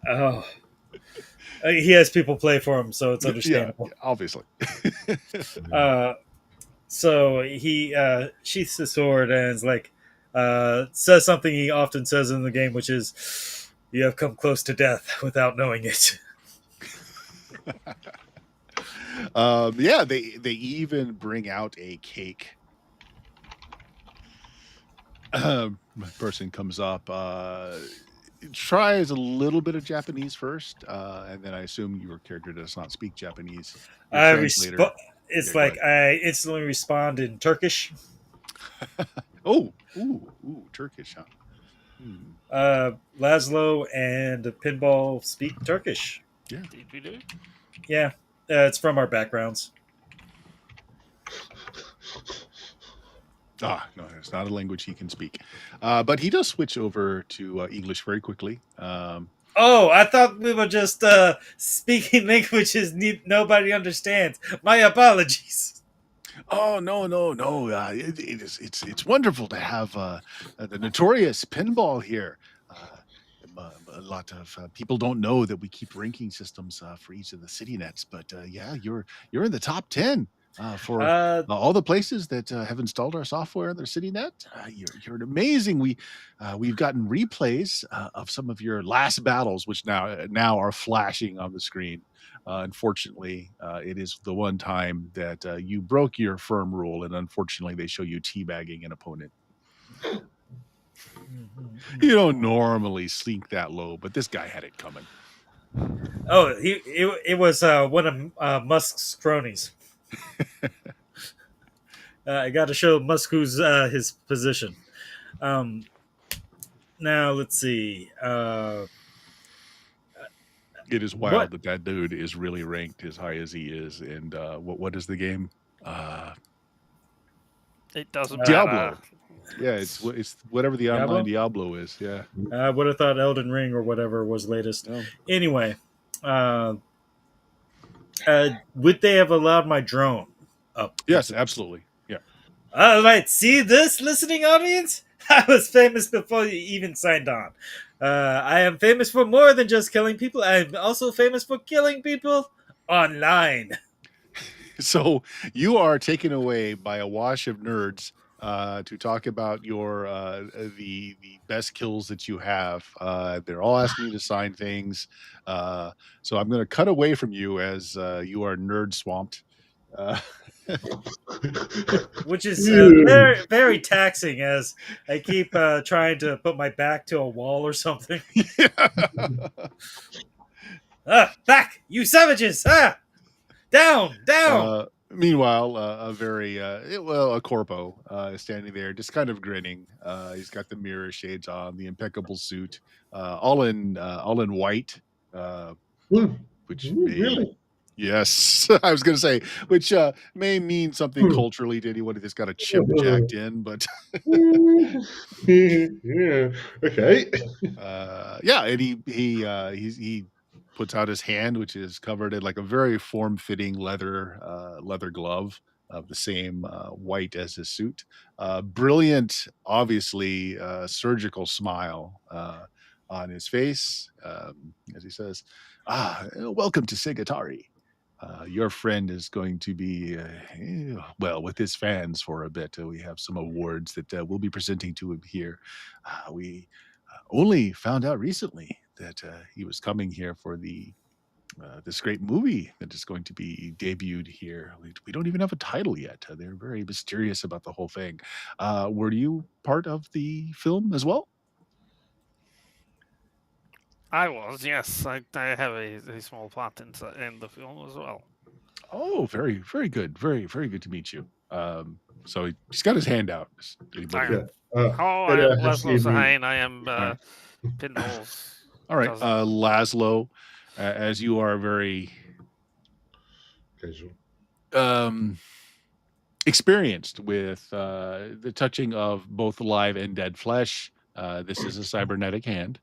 Oh. He has people play for him, so it's Yeah, understandable. obviously. Uh, so he sheaths his sword and is like, says something he often says in the game, which is, "You have come close to death without knowing it." Yeah, they even bring out a cake. Person comes up, tries a little bit of Japanese first, and then I assume your character does not speak Japanese. Your I translator. It's Yeah, go like ahead. I instantly respond in Turkish. Oh, ooh, Turkish, huh? Hmm. Laszlo and Pinball speak Turkish. Yeah. Did we do? Yeah, it's from our backgrounds. No, it's not a language he can speak. But he does switch over to English very quickly. Oh, I thought we were just speaking languages nobody understands. My apologies. Oh no! It's wonderful to have the notorious pinball here. A lot of people don't know that we keep ranking systems for each of the city nets, but yeah, you're in the top 10 for Uh, all the places that have installed our software in their city net. You're amazing. We've gotten replays of some of your last battles, which now are flashing on the screen. Unfortunately, it is the one time that you broke your firm rule, and unfortunately, they show you teabagging an opponent. You don't normally sink that low, but this guy had it coming. oh, it was one of Musk's cronies. I got to show Musk who's his position. Um, now let's see. It is What? wild that that dude is really ranked as high as he is. And what is the game? Uh, It doesn't matter. Diablo. Yeah, it's whatever the online Diablo? Diablo is. Yeah. I would have thought Elden Ring or whatever was latest. No. Anyway, uh, would they have allowed my drone up? Yes, absolutely. Yeah. All right, see this, listening audience? I was famous before you even signed on. I am famous for more than just killing people. I'm also famous for killing people online. So you are taken away by a wash of nerds to talk about your the best kills that you have. They're all asking you to sign things. So I'm going to cut away from you as you are nerd swamped. Uh, which is Yeah. very, very taxing as I keep trying to put my back to a wall or something. Back, you savages! Down, down! Meanwhile, a corpo is standing there, just kind of grinning. He's got the mirror shades on, the impeccable suit, all in white, uh, Well, which may really? yes, I was going to say, which may mean something culturally to anyone that's got a chip jacked in, but Yeah. Okay. yeah, and he puts out his hand, which is covered in like a very form-fitting leather glove of the same white as his suit. Brilliant, obviously surgical smile on his face as he says, welcome to Segatari. Your friend is going to be, well, with his fans for a bit. We have some awards that we'll be presenting to him here. We only found out recently that he was coming here for this great movie that is going to be debuted here. We don't even have a title yet. They're very mysterious about the whole thing. Were you part of the film as well? I was, yes. I have a small part in the film as well. Oh, very, very good. Very, very good to meet you. So he's got his hand out. Does anybody? Yeah. Hello, I But, am has Laszlo any Sahane. I am right. Pinball's All right, cousin. Laszlo, as you are very casual? experienced with the touching of both live and dead flesh. This is a cybernetic hand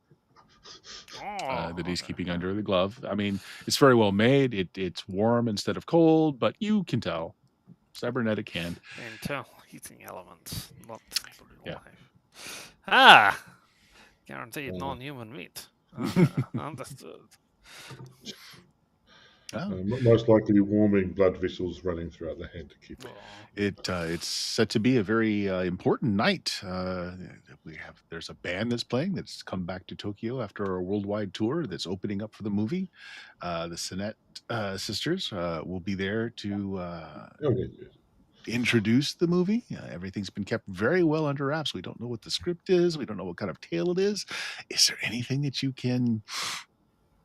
that he's keeping under the glove. I mean, it's very well made. It's warm instead of cold, but you can tell cybernetic hand. Internal heating elements, not real Yeah. life. Guaranteed non-human meat. Understood. Most likely warming blood vessels running throughout the hand to keep it. It's set to be a very important night. There's a band that's playing that's come back to Tokyo after a worldwide tour that's opening up for the movie. The Sinet sisters will be there to introduce the movie. Everything's been kept very well under wraps. We don't know what the script is. We don't know what kind of tale it is. Is there anything that you can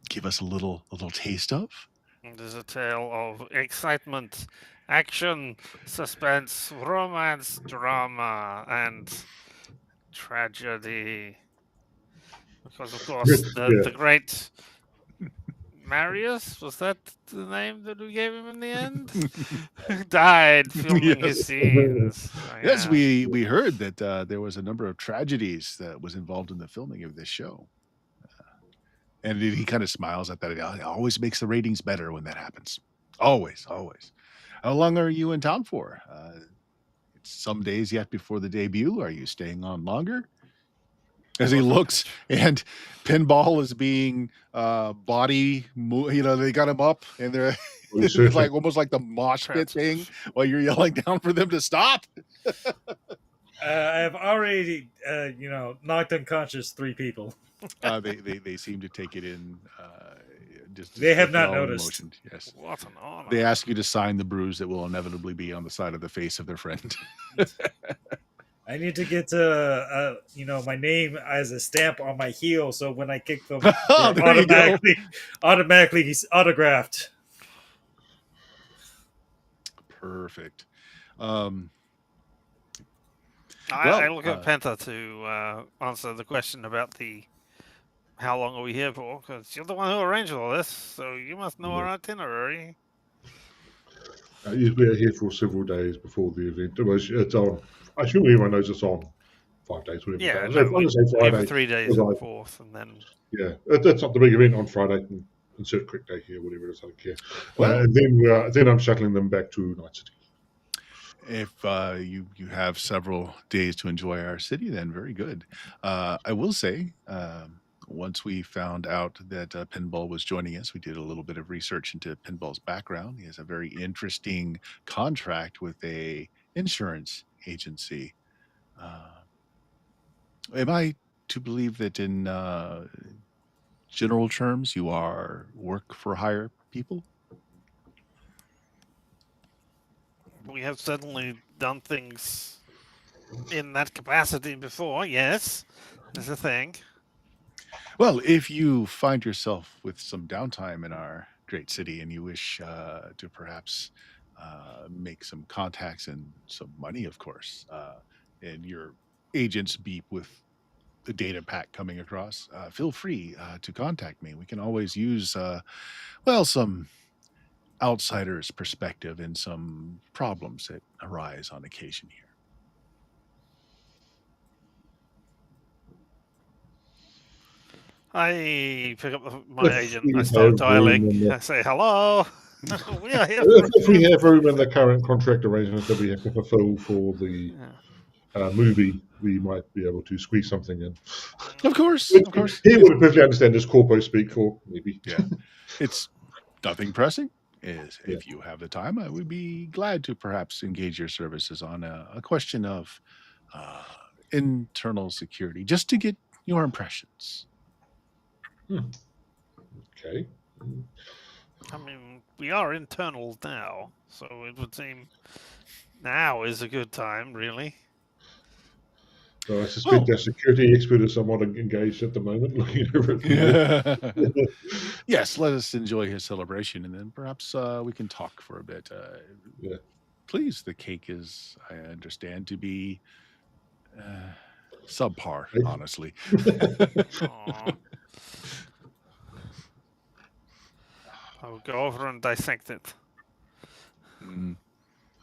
give us a little taste of? It is a tale of excitement, action, suspense, romance, drama, and tragedy. Because, of course, the great Marius, was that the name that we gave him in the end? Died filming his scenes. Yes, we heard that there was a number of tragedies that was involved in the filming of this show. And he kind of smiles at that. It always makes the ratings better when that happens. Always, always. How long are you in town for? It's some days yet before the debut. Are you staying on longer? As he looks, and Pinball is being they got him up, and they're it's like almost like the mosh pit thing while you're yelling down for them to stop. I've already, knocked unconscious 3 people. They seem to take it in. Just they have not noticed. Emotion. Yes. What an honor. They ask you to sign the bruise that will inevitably be on the side of the face of their friend. I need to get my name as a stamp on my heel, so when I kick them, automatically he's autographed. Perfect. I look at Penta to answer the question about how long are we here for? Because you're the one who arranged all this, so you must know our itinerary. We're here for several days before the event. It's on. I assume everyone knows it's on 5 days. Whatever. Yeah, Friday, 3 days on the 4th, and then. Yeah, that's not the big event on Friday. Insert quick day here, whatever it is. I don't care. Well, and then I'm shuttling them back to Night City. If you have several days to enjoy our city, then very good. I will say, once we found out that Pinball was joining us, we did a little bit of research into Pinball's background. He has a very interesting contract with a insurance agency. Am I to believe that in general terms you are work for hire people? we have certainly done things in that capacity before. Yes, that's a thing. Well, if you find yourself with some downtime in our great city and you wish to perhaps make some contacts and some money, of course, and your agents beep with the data pack coming across, feel free to contact me. We can always use, well, some outsider's perspective and some problems that arise on occasion here. I pick up my If agent. we I start have room dialing. in the- I say, hello. We are here for If we have room in the current contract arrangements that we have to fulfill for the Yeah. movie, we might be able to squeeze something in. Of course, Which of course. he would perfectly understand this corpo speak for, maybe. Yeah. It's nothing pressing. Is Yeah. if you have the time, I would be glad to perhaps engage your services on a question of internal security, just to get your impressions. Okay. I mean, we are internal now, so it would seem now is a good time, really. So I suspect our security expert is somewhat engaged at the moment, looking over at people. Yes, let us enjoy his celebration, and then perhaps we can talk for a bit. Yeah. Please, the cake is, I understand, to be subpar, Hey. honestly. Aw. I will go over and dissect it. Mm.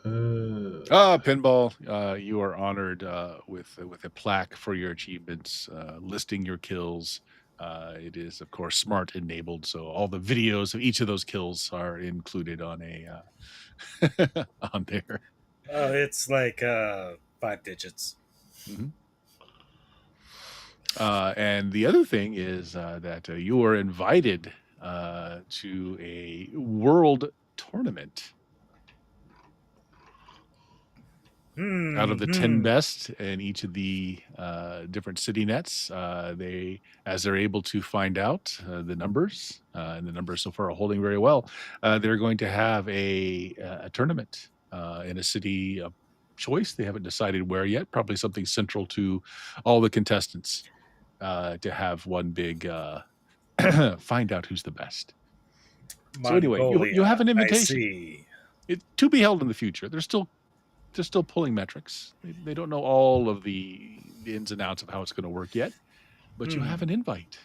Uh, Pinball, you are honored with a plaque for your achievements, listing your kills. It is, of course, smart enabled, so all the videos of each of those kills are included on a on there. Oh, it's like 5 digits. And the other thing is that you are invited to a world tournament. Out of the 10 best in each of the different city nets, as they're able to find out the numbers, and the numbers so far are holding very well, they're going to have a tournament in a city of choice. They haven't decided where yet, probably something central to all the contestants to have one big find out who's the best. So anyway, you have an I invitation. see. It to be held in the future. They're still pulling metrics. They don't know all of the ins and outs of how it's going to work yet, but you have an invite.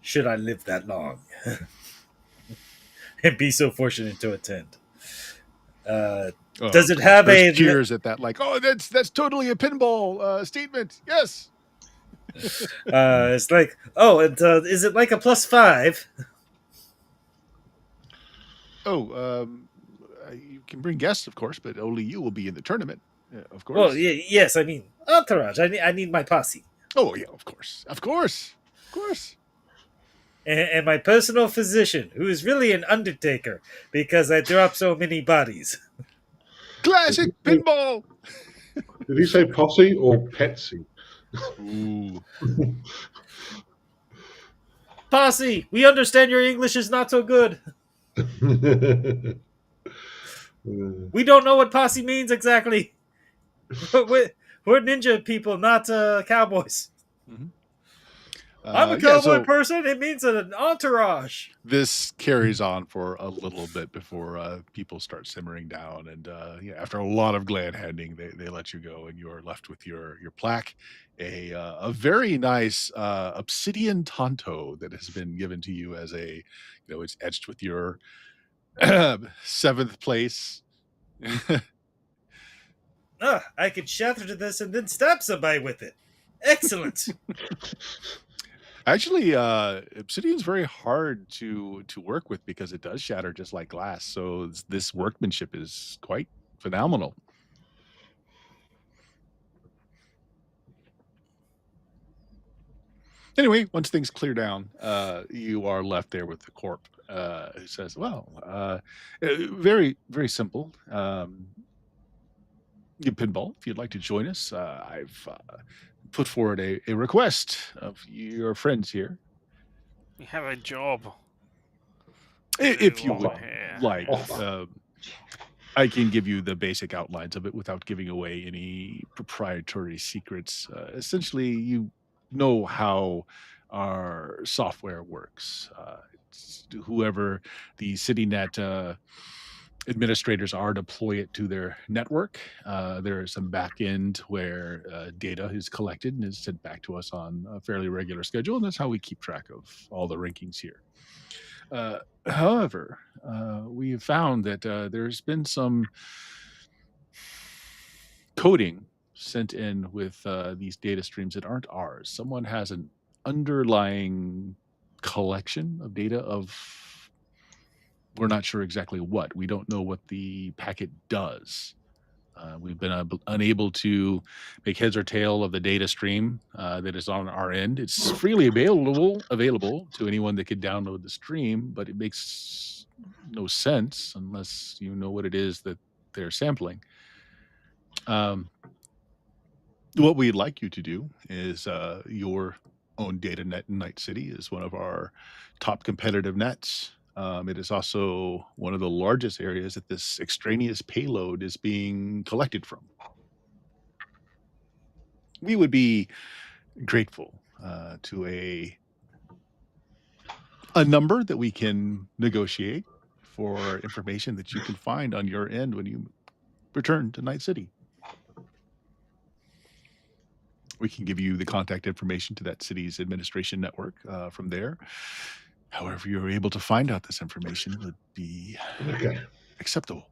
Should I live that long and be so fortunate to attend? Does it have There's cheers at that? Like, oh, that's totally a pinball statement. Yes. It's like, oh, and is it like a +5? Oh, you can bring guests, of course, but only you will be in the tournament, of course. Well, yes, I mean entourage. I need my posse. Oh yeah, of course. And my personal physician, who is really an undertaker because I drop so many bodies. Classic pinball. Did he say posse or Patsy? Ooh. Posse, we understand your English is not so good. We don't know what posse means exactly. We're ninja people, not cowboys. Mm-hmm. I'm a cowboy person. It means an entourage. This carries on for a little bit before people start simmering down, and after a lot of glad handing, they let you go, and you are left with your plaque, a very nice obsidian tanto that has been given to you as it's etched with your 7th place. I could shatter this and then stab somebody with it. Excellent. Actually, obsidian's very hard to work with because it does shatter just like glass. So this workmanship is quite phenomenal. Anyway, once things clear down, you are left there with the corp who says, well, very, very simple. Pinball, if you'd like to join us, I've put forward a request of your friends here. We have a job. If you would like, I can give you the basic outlines of it without giving away any proprietary secrets. Essentially, you know how our software works. Whoever the CityNet administrators are deploy it to their network. There is some back end where data is collected and is sent back to us on a fairly regular schedule, and that's how we keep track of all the rankings here. However, we have found that there's been some coding sent in with these data streams that aren't ours. Someone has an underlying collection of data of we're not sure exactly what. We don't know what the packet does. We've been unable to make heads or tail of the data stream that is on our end. It's freely available to anyone that could download the stream, but it makes no sense unless you know what it is that they're sampling. What we'd like you to do is your own data net in Night City is one of our top competitive nets. It is also one of the largest areas that this extraneous payload is being collected from. We would be grateful to a number that we can negotiate for information that you can find on your end when you return to Night City. We can give you the contact information to that city's administration network from there. However you're able to find out this information would be acceptable.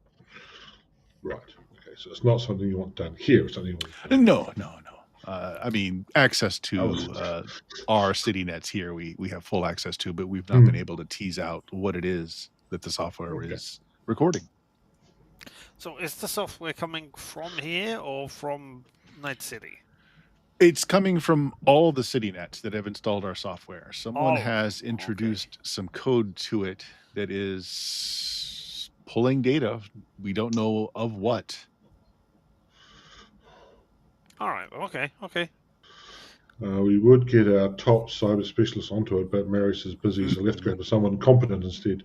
Right. Okay. So it's not something you want done here. It's something you want. No. I mean, access to our city nets here, we have full access to, but we've not been able to tease out what it is that the software is recording. So is the software coming from here or from Night City? It's coming from all the city nets that have installed our software. Someone has introduced some code to it that is pulling data. We don't know of what. All right. Okay. We would get our top cyber specialist onto it, but Mary's is busy, so let's go to someone competent instead.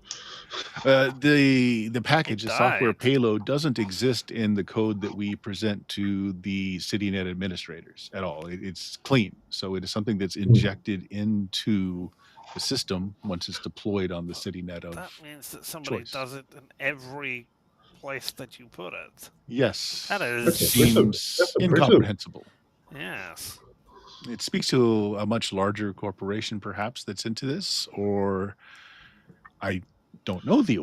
The package, the software payload, doesn't exist in the code that we present to the CityNet administrators at all. It's clean, so it is something that's injected into the system once it's deployed on the CityNet of that means that somebody does it in every place that you put it. Yes. That seems incomprehensible. Yes. It speaks to a much larger corporation, perhaps, that's into this, or I don't know the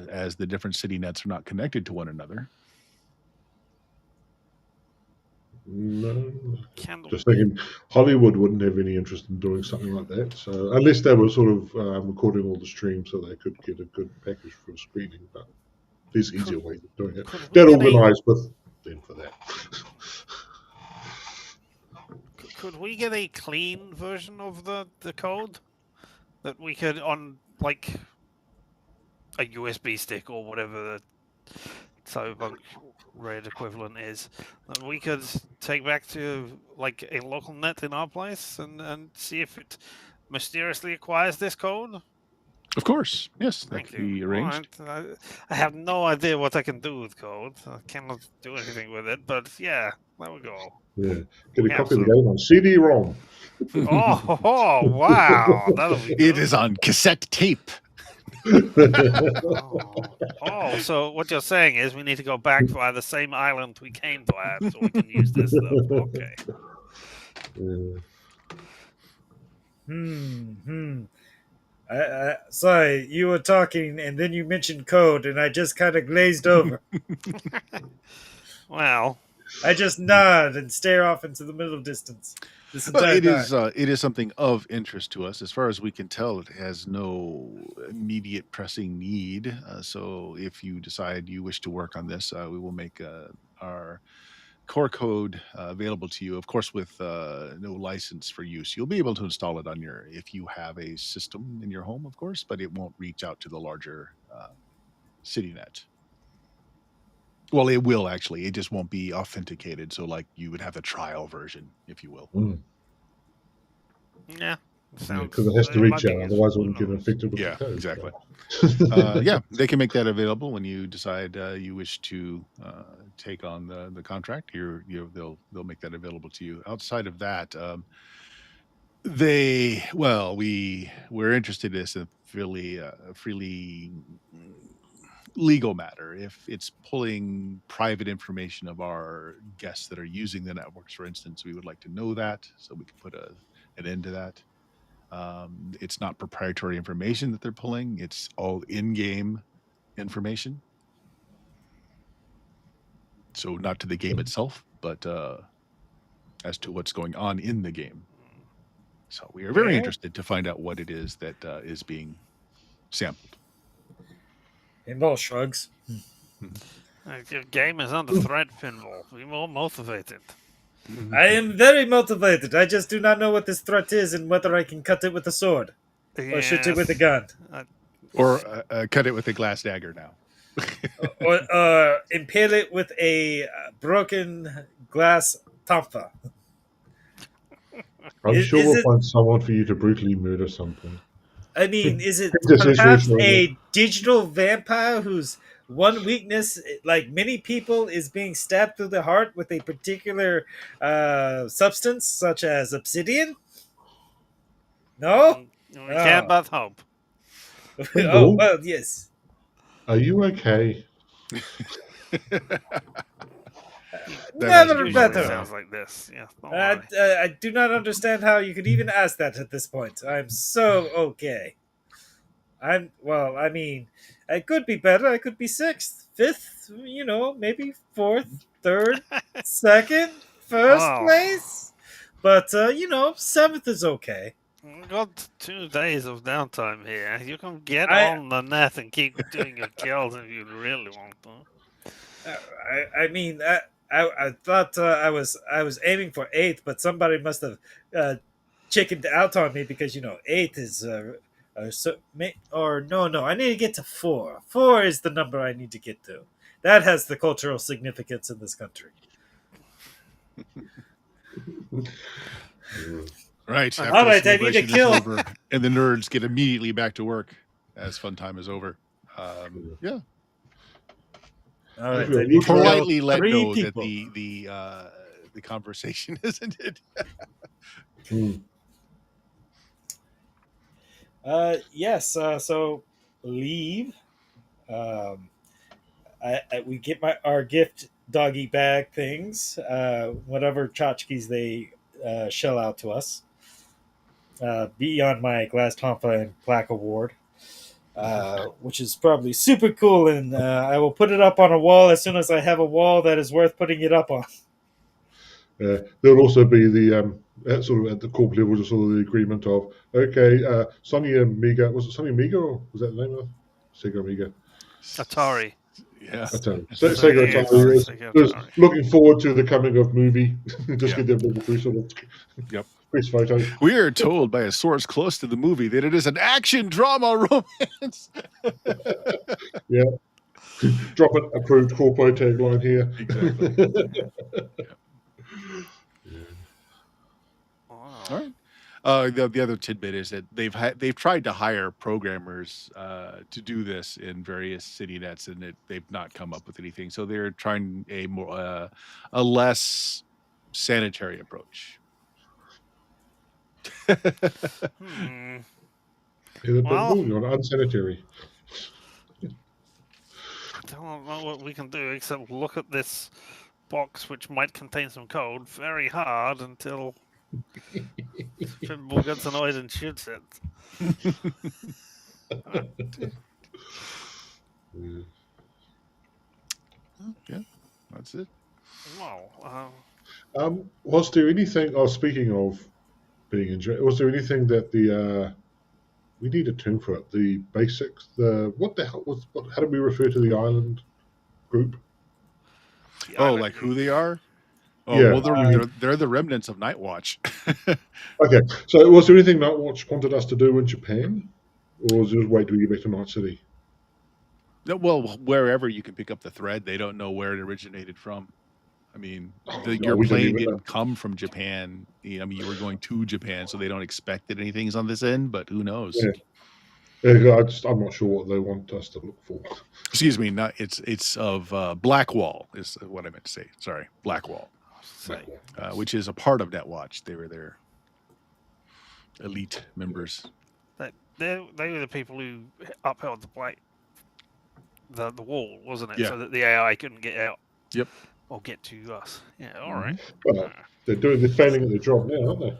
as the different city nets are not connected to one another. No, just thinking Hollywood wouldn't have any interest in doing something like that. So unless they were sort of recording all the streams so they could get a good package for screening, but there's easier ways of doing it. Get organised with them for that. Could we get a clean version of the code that we could on like a USB stick or whatever the CyberpunkRed equivalent is, that we could take back to like a local net in our place and see if it mysteriously acquires this code? Of course, yes, that can be arranged. Right. I have no idea what I can do with code. I cannot do anything with it, but yeah, there we go. Yeah, get a copy of the game on CD-ROM. Oh, wow! That'll be good. It is on cassette tape. So what you're saying is we need to go back via the same island we came to at so we can use this stuff. Okay. Sorry, you were talking and then you mentioned code and I just kind of glazed over. Well, I just nod and stare off into the middle distance. It is something of interest to us. As far as we can tell, it has no immediate pressing need. So if you decide you wish to work on this, we will make our core code available to you, of course, with no license for use. You'll be able to install it on if you have a system in your home, of course, but it won't reach out to the larger CityNet. Well, it will actually. It just won't be authenticated. So like you would have the trial version, if you will. Yeah. Because it has to might reach be out, useful, otherwise it who wouldn't get knows? infected with Yeah, the code. exactly. So. Yeah, they can make that available when you decide you wish to take on the contract. They'll make that available to you. Outside of that, we're interested in this in freely legal matter. If it's pulling private information of our guests that are using the networks, for instance, we would like to know that so we can put an end to that. It's not proprietary information that they're pulling; it's all in-game information. So not to the game itself, but as to what's going on in the game. So we are very Yeah. interested to find out what it is that is being sampled. Pinball shrugs. Mhm. Your game is under threat, Pinball. Be more motivated. I am very motivated. I just do not know what this threat is and whether I can cut it with a sword or shoot it with a Yes. gun Or cut it with a glass dagger now. or impale it with a broken glass tampa. I'm sure Is we'll it? find someone for you to brutally murder some point. I mean, is it This is perhaps reassuring. a digital vampire whose one weakness, like many people, is being stabbed through the heart with a particular substance, such as obsidian? No? We can't Oh. but hope. Oh, Pinball, well, yes. are you okay? That has Never Usually really, better. sounds like this. Yeah, don't worry. I do not understand how you could even ask that at this point. I'm so okay. I mean, I could be better. I could be sixth, fifth, maybe fourth, third, second, first Oh, place. But, seventh is okay. we got 2 days of downtime here. You can get I, on the net and keep doing your kills if you really want to. I mean, I thought I was aiming for eighth, but somebody must have chickened out on me because eighth is or no, I need to get to four. Four is the number I need to get to. That has the cultural significance in this country. right. All After right, the I need to celebration is kill. over, and the nerds get immediately back to work as fun time is over. Yeah, All right, We'll I need to kill politely let 3 know people. that the conversation is ended. Yes. So leave. Um, we get our gift doggy bag things, whatever tchotchkes they shell out to us, beyond my glass tompa and plaque award, which is probably super cool. And I will put it up on a wall as soon as I have a wall that is worth putting it up on. There'll also be the sort of at the corporate level, just sort of the agreement of Sonia Amiga, was it Sonia Amiga or was that the name of Sega Amiga? Atari. Yeah. Sega Yes, Atari Sega is Atari. looking forward to the coming of movie. Just Yeah. get their little free sort of Yep. press photo. We are told by a source close to the movie that it is an action drama romance. Yeah. Drop an approved corpo tagline here. Exactly. Wow. All right. The other tidbit is that they've tried to hire programmers to do this in various city nets, and they've not come up with anything. So they're trying a less sanitary approach. Hmm. Yeah, but Well- moving on, unsanitary. I don't know what we can do except look at this box, which might contain some code, very hard until Pinball gets annoyed and shoots it. Yeah. Yeah, that's it. Well, Was there anything? Oh, speaking of being injured, was there anything that we need a term for it? The basics. What the hell was? How do we refer to the island group? the Oh, island like group. who they are? Oh, Yeah. well, they're the remnants of Night Watch. Okay. So, was there anything Night Watch wanted us to do in Japan, or was it just wait till we get back to Night City? No, well, wherever you can pick up the thread, they don't know where it originated from. I mean, No, your we don't plane even know. didn't come from Japan. I mean, you were going to Japan, so they don't expect that anything's on this end. But who knows? Yeah. Yeah, I'm not sure what they want us to look for. Excuse me. Not it's of Blackwall is what I meant to say. Sorry, Blackwall, Say, which is a part of Netwatch. They were their elite members. they were the people who upheld the wall, wasn't it? Yeah. So that the AI couldn't get out. Yep. Or get to us. Yeah. All right. Well, they're failing at their job now, aren't they?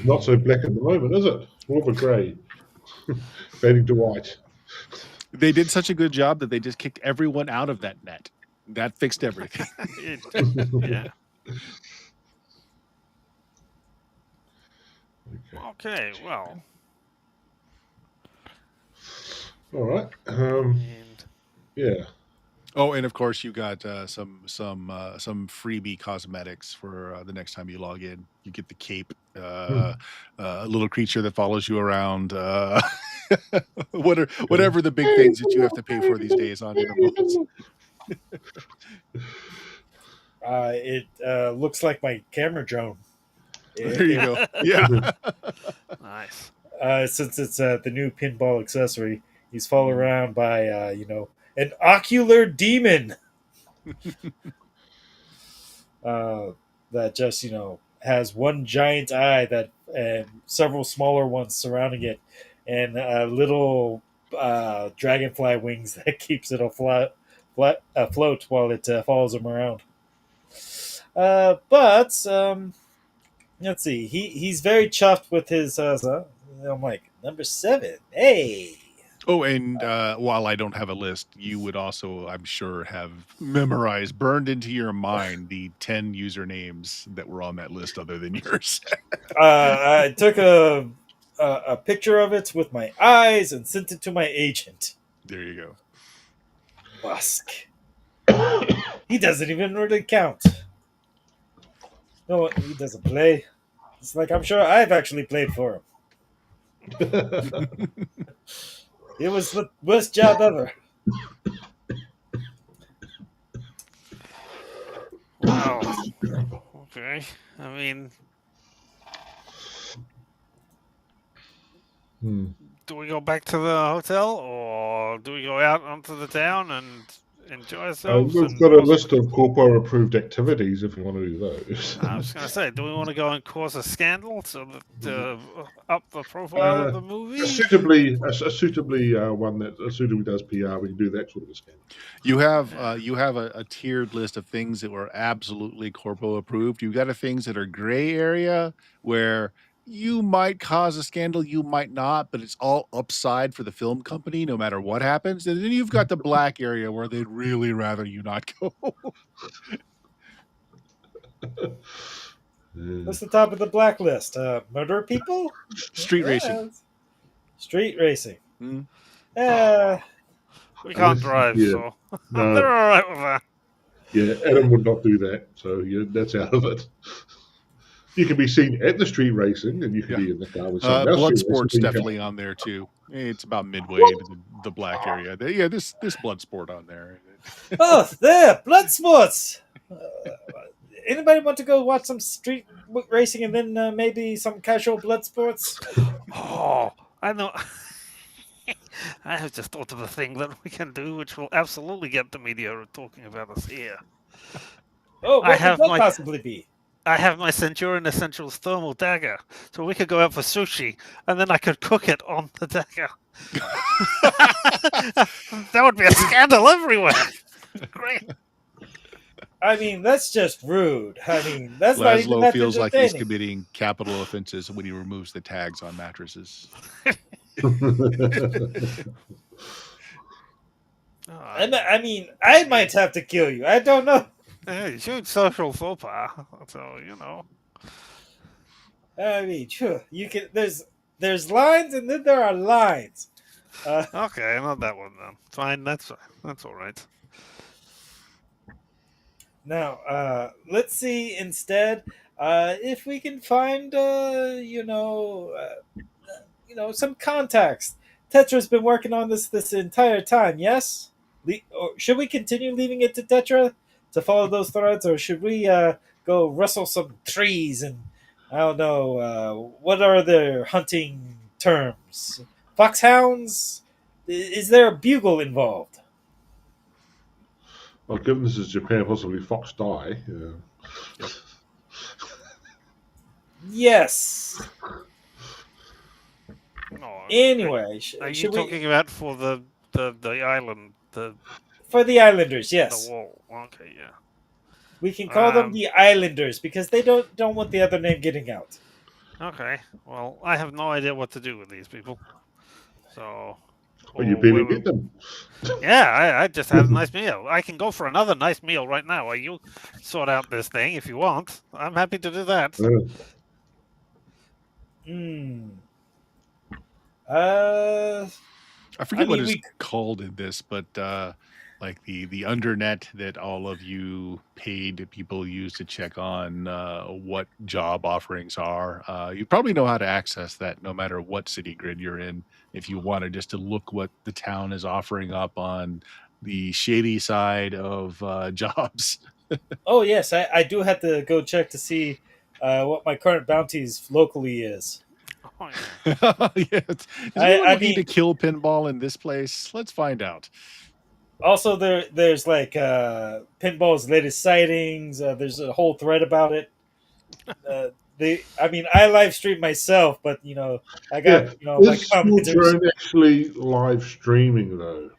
Not so black at the moment, is it? More of a grey. Fading to white. They did such a good job that they just kicked everyone out of that net. That fixed everything. Yeah. Okay. Well. All right. Yeah. Oh, and of course you got some freebie cosmetics for the next time you log in. You get the cape, a little creature that follows you around. Whatever the big things that you have to pay for these days on MMOs. It looks like my camera drone. There you go. Yeah. Nice. Since it's the new pinball accessory, he's followed around by an ocular demon that just has one giant eye and several smaller ones surrounding it, and little dragonfly wings that keeps it afloat while it follows him around. But let's see. He's very chuffed with his. I'm like number 7. Hey. Oh, and while I don't have a list, you would also, I'm sure, have memorized, burned into your mind the 10 usernames that were on that list other than yours. I took a picture of it with my eyes and sent it to my agent. There you go. Busk. He doesn't even really count. No, he doesn't play. It's like I'm sure I've actually played for him. It was the worst job ever. Wow. Okay. I mean, do we go back to the hotel, or do we go out onto the town and enjoy ourselves? We've got a list of corpo-approved activities if you want to do those. I was going to say, do we want to go and cause a scandal so that up the profile of the movie? A suitably one that suitably does PR. We can do that sort of a scandal. You have a tiered list of things that were absolutely corpo approved. You've got things that are gray area where you might cause a scandal, you might not, but it's all upside for the film company no matter what happens. And then you've got the black area where they'd really rather you not go. What's the top of the blacklist? Murder people? Street racing. Street racing. Mm. We can't drive, so No. they're all right with that. Yeah, Adam would not do that, so that's out of it. You can be seen at the street racing, and you can be in the car with someone else. Bloodsport's definitely on there too. It's about midway to the black area. Yeah, this Bloodsport on there. Oh, there, Bloodsports. Anybody want to go watch some street racing and then maybe some casual blood sports? Oh, I know. I have just thought of a thing that we can do, which will absolutely get the media talking about us here. Oh, what could that possibly be? I have my Centurion Essentials thermal dagger, so we could go out for sushi, and then I could cook it on the dagger. That would be a scandal everywhere. Great. I mean, that's just rude. I mean, that's Laszlo not even that feels like he's entertaining. committing capital offenses when he removes the tags on mattresses. I mean, I might have to kill you. I don't know. Hey, huge social faux pas, so you know. I mean, you can. There's lines, and then there are lines. Okay, not that one then. Fine, that's all right. Now, let's see instead if we can find, some contacts. Tetra's been working on this entire time. Yes, or should we continue leaving it to Tetra to follow those threads, or should we go rustle some trees and I don't know what are the hunting terms? Foxhounds? Is there a bugle involved? Well, given this is Japan, possibly fox die. Yep. Yes. No, Anyway, are you should we talking about for the island, the for the Islanders? the Yes, wall? Okay, yeah. we can call them the Islanders because they don't want the other name getting out. Okay. Well, I have no idea what to do with these people. So, Well, you better get them. yeah, I just had a nice meal. I can go for another nice meal right now while you sort out this thing if you want. I'm happy to do that. Hmm. Uh, I forget what mean, it's we called in this, but like the undernet that all of you paid people use to check on what job offerings are. You probably know how to access that no matter what city grid you're in. If you wanted just to look what the town is offering up on the shady side of jobs. Oh yes, I do have to go check to see what my current bounties locally is. Oh, yeah. Yeah, is anyone I looking to mean, kill pinball in this place? Let's find out. also there's like pinball's latest sightings. There's a whole thread about it. I mean, I live stream myself, but I got Yeah. my Is your commenters. drone actually live streaming though?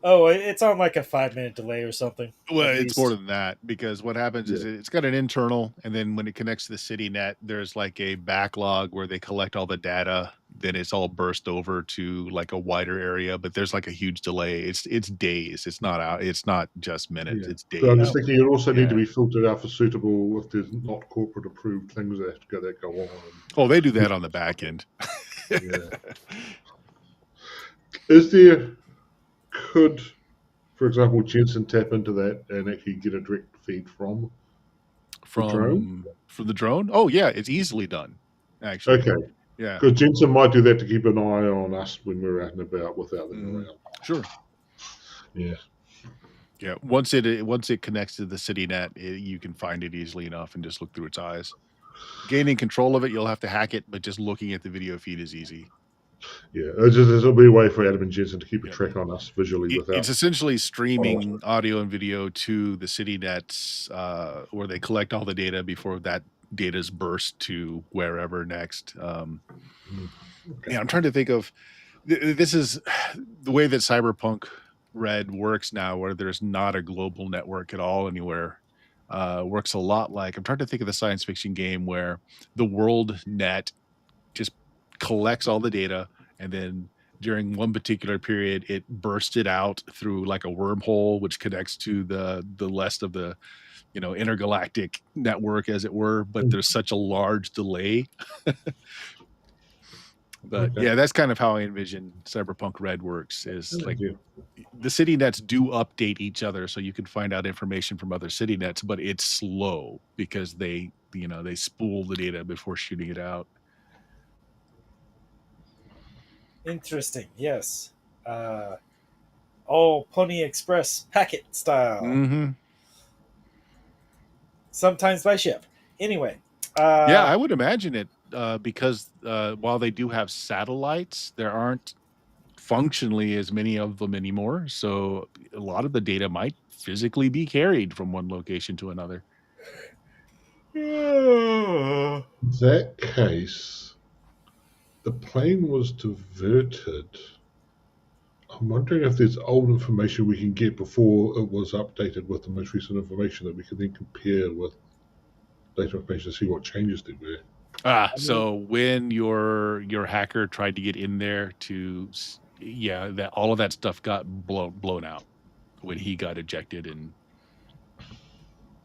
Oh, it's on like a 5 minute delay or something Well, at it's more least. than that because what happens Yeah. is it's got an internal, and then when it connects to the city net, there's like a backlog where they collect all the data. Then it's all burst over to like a wider area, but there's like a huge delay. It's days. It's not out. It's not just minutes. Yeah. It's So I'm just days. Oh, thinking it also need to Yeah. be filtered out for suitable if there's not corporate approved things that go on. Oh, they do that on the back end. Yeah. Is there could, for example, Jensen tap into that and actually get a direct feed from the drone? From the drone. Oh yeah, it's easily done. Actually, Okay. yeah, Because Jensen might do that to keep an eye on us when we're out and about without them Mhm. around. Sure. Yeah. Yeah, once it connects to the city net, you can find it easily enough and just look through its eyes. Gaining control of it, you'll have to hack it, but just looking at the video feed is easy. Yeah. There'll be a way for Adam and Jensen to keep a Yep. track on us visually It's without. essentially streaming audio and video to the city nets, where they collect all the data before that data is burst to wherever next. Okay. Yeah, I'm trying to think of this is the way that CyberpunkRed works now, where there's not a global network at all anywhere. Works a lot like I'm trying to think of the science fiction game where the world net just collects all the data, and then during one particular period it bursts it out through like a wormhole which connects to the rest of the intergalactic network, as it were, but there's such a large delay. But Okay. yeah, that's kind of how I envision Cyberpunk Red works, is like Yeah. the city nets do update each other so you can find out information from other city nets, but it's slow because they spool the data before shooting it out. interesting. Yes. All Pony Express packet style. Mm-hmm. Sometimes by ship. Anyway. Yeah, I would imagine it, because while they do have satellites, there aren't functionally as many of them anymore. So a lot of the data might physically be carried from one location to another. In that case, the plane was diverted. I'm wondering if there's old information we can get before it was updated with the most recent information that we can then compare with data information to see what changes there were. So when your hacker tried to get in there that all of that stuff got blown out when he got ejected and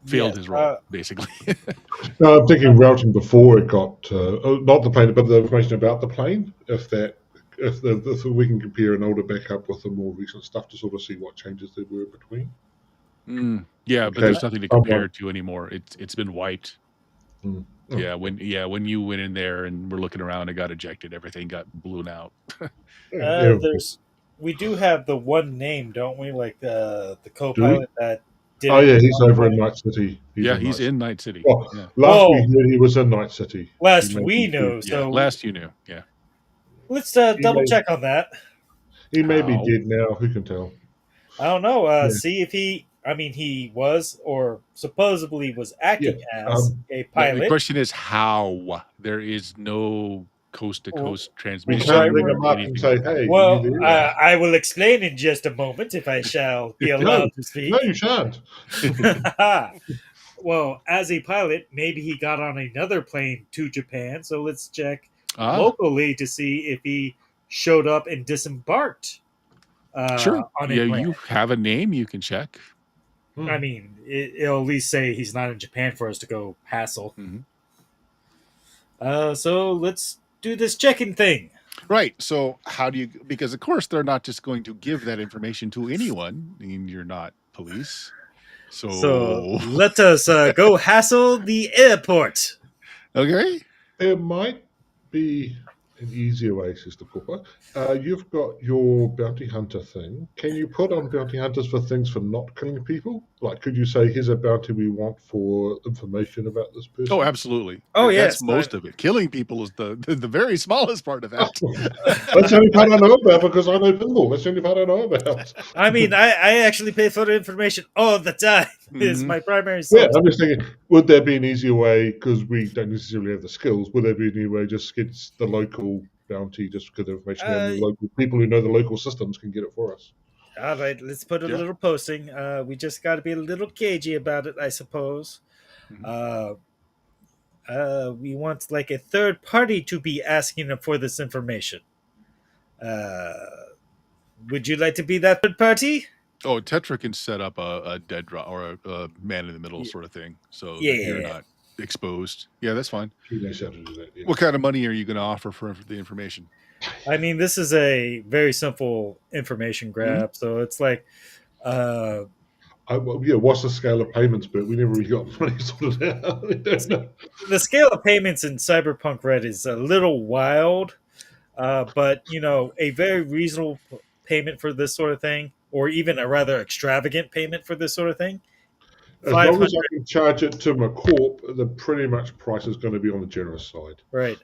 failed his role, basically. No, I'm thinking routing before it got not the plane, but the information about the plane. If we can compare an older backup with the more recent stuff to sort of see what changes there were between. Yeah, but there's nothing to compare to anymore. It's been wiped. Mm. Yeah, when you went in there and were looking around and got ejected, everything got blown out. We do have the one name, don't we? Like the co-pilot that Oh yeah, he's didn't- over in Night City. He's Night City. in Night City. Well, Yeah. last Whoa. we heard, he was in Night City. Last He may we be know. dead. Yeah. So Last you knew. Yeah. let's double check on that. He may be How? dead now. Who can tell? I don't know. Yeah. See if he. I mean, he was or supposedly was acting as a The pilot. question is how. There is no coast to coast We transmission. can't ring or him up and anything say, like that. "Hey, Well, are you there?" I will explain in just a moment if I shall be allowed to speak. No, you shan't. Well, as a pilot, maybe he got on another plane to Japan. So let's check Ah, locally to see if he showed up and disembarked sure. on a Yeah, plane. you have a name you can check. I mean, it'll at least say he's not in Japan for us to go hassle. Mhm. So let's do this check-in thing. Right. So how do you? Because of course they're not just going to give that information to anyone. I mean, you're not police. So let us go hassle the airport. Okay. There might be an easier way, Sister Cooper. You've got your bounty hunter thing. Can you put on bounty hunters for things for not killing people? Like, could you say, here's a bounty we want for information about this person? Oh, absolutely. Oh, That's yes, most of it. Killing people is the very smallest part of that. That's the only part I know about because I know pinball. That's the only part I know about. I mean, I actually pay for the information all the time. Is Mhm. my primary Yeah, source. I'm just thinking, would there be an easier way, because we don't necessarily have the skills, would there be an easier way just get the local bounty, just get the information, and the local people who know the local systems can get it for us? All right, let's put a Yeah. little posting. We just got to be a little cagey about it, I suppose. Mhm. We want like a third party to be asking for this information. Would you like to be that third party? Oh, Tetra can set up a dead draw or a man in the middle sort of thing, so that you're Yeah. not exposed. Yeah, that's fine. She knows how to do that. Yeah. What kind of money are you going to offer for the information? I mean, this is a very simple information grab. So it's like, What's the scale of payments? But we never really got money sorted out. We don't know. the scale of payments in CyberpunkRed is a little wild, but a very reasonable payment for this sort of thing, or even a rather extravagant payment for this sort of thing. As long as I can charge it to my corp, the pretty much price is going to be on the generous side. Right,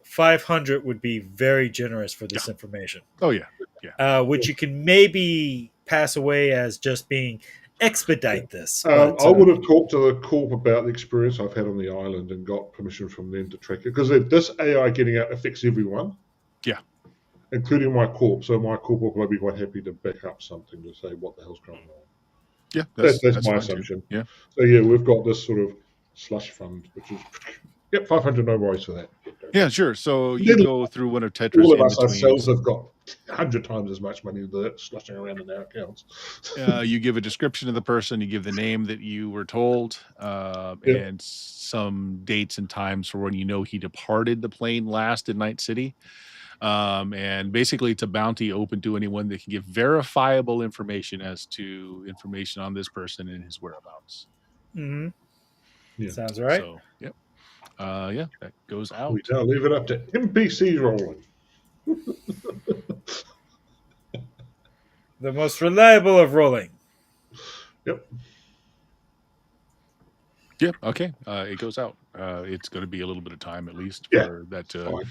500 would be very generous for this information. Oh yeah. Which you can maybe pass away as just being expedite this. I would have talked to the corp about the experience I've had on the island and got permission from them to track it, because this AI getting out affects everyone. Yeah. Including my corp, so my corp will be quite happy to back up something to say what the hell's going on. Yeah, That's my fine, assumption. too. Yeah. So yeah, we've got this sort of slush fund, which is 500, no worries for that. Yeah, sure. So you go through one of Tetra's All of in us between. ourselves have got 100 times as much money that slushing around in our accounts. You give a description of the person, you give the name that you were told, and some dates and times for when you know he departed the plane last in Night City. And basically it's a bounty open to anyone that can give verifiable information as to information on this person and his whereabouts. Mm-hmm. Yeah. Sounds right. So, yep. Yeah, that goes out. We now leave it up to NPC rolling. The most reliable of rolling. Yep. Yeah, okay. It goes out. It's going to be a little bit of time at least Yeah, for that to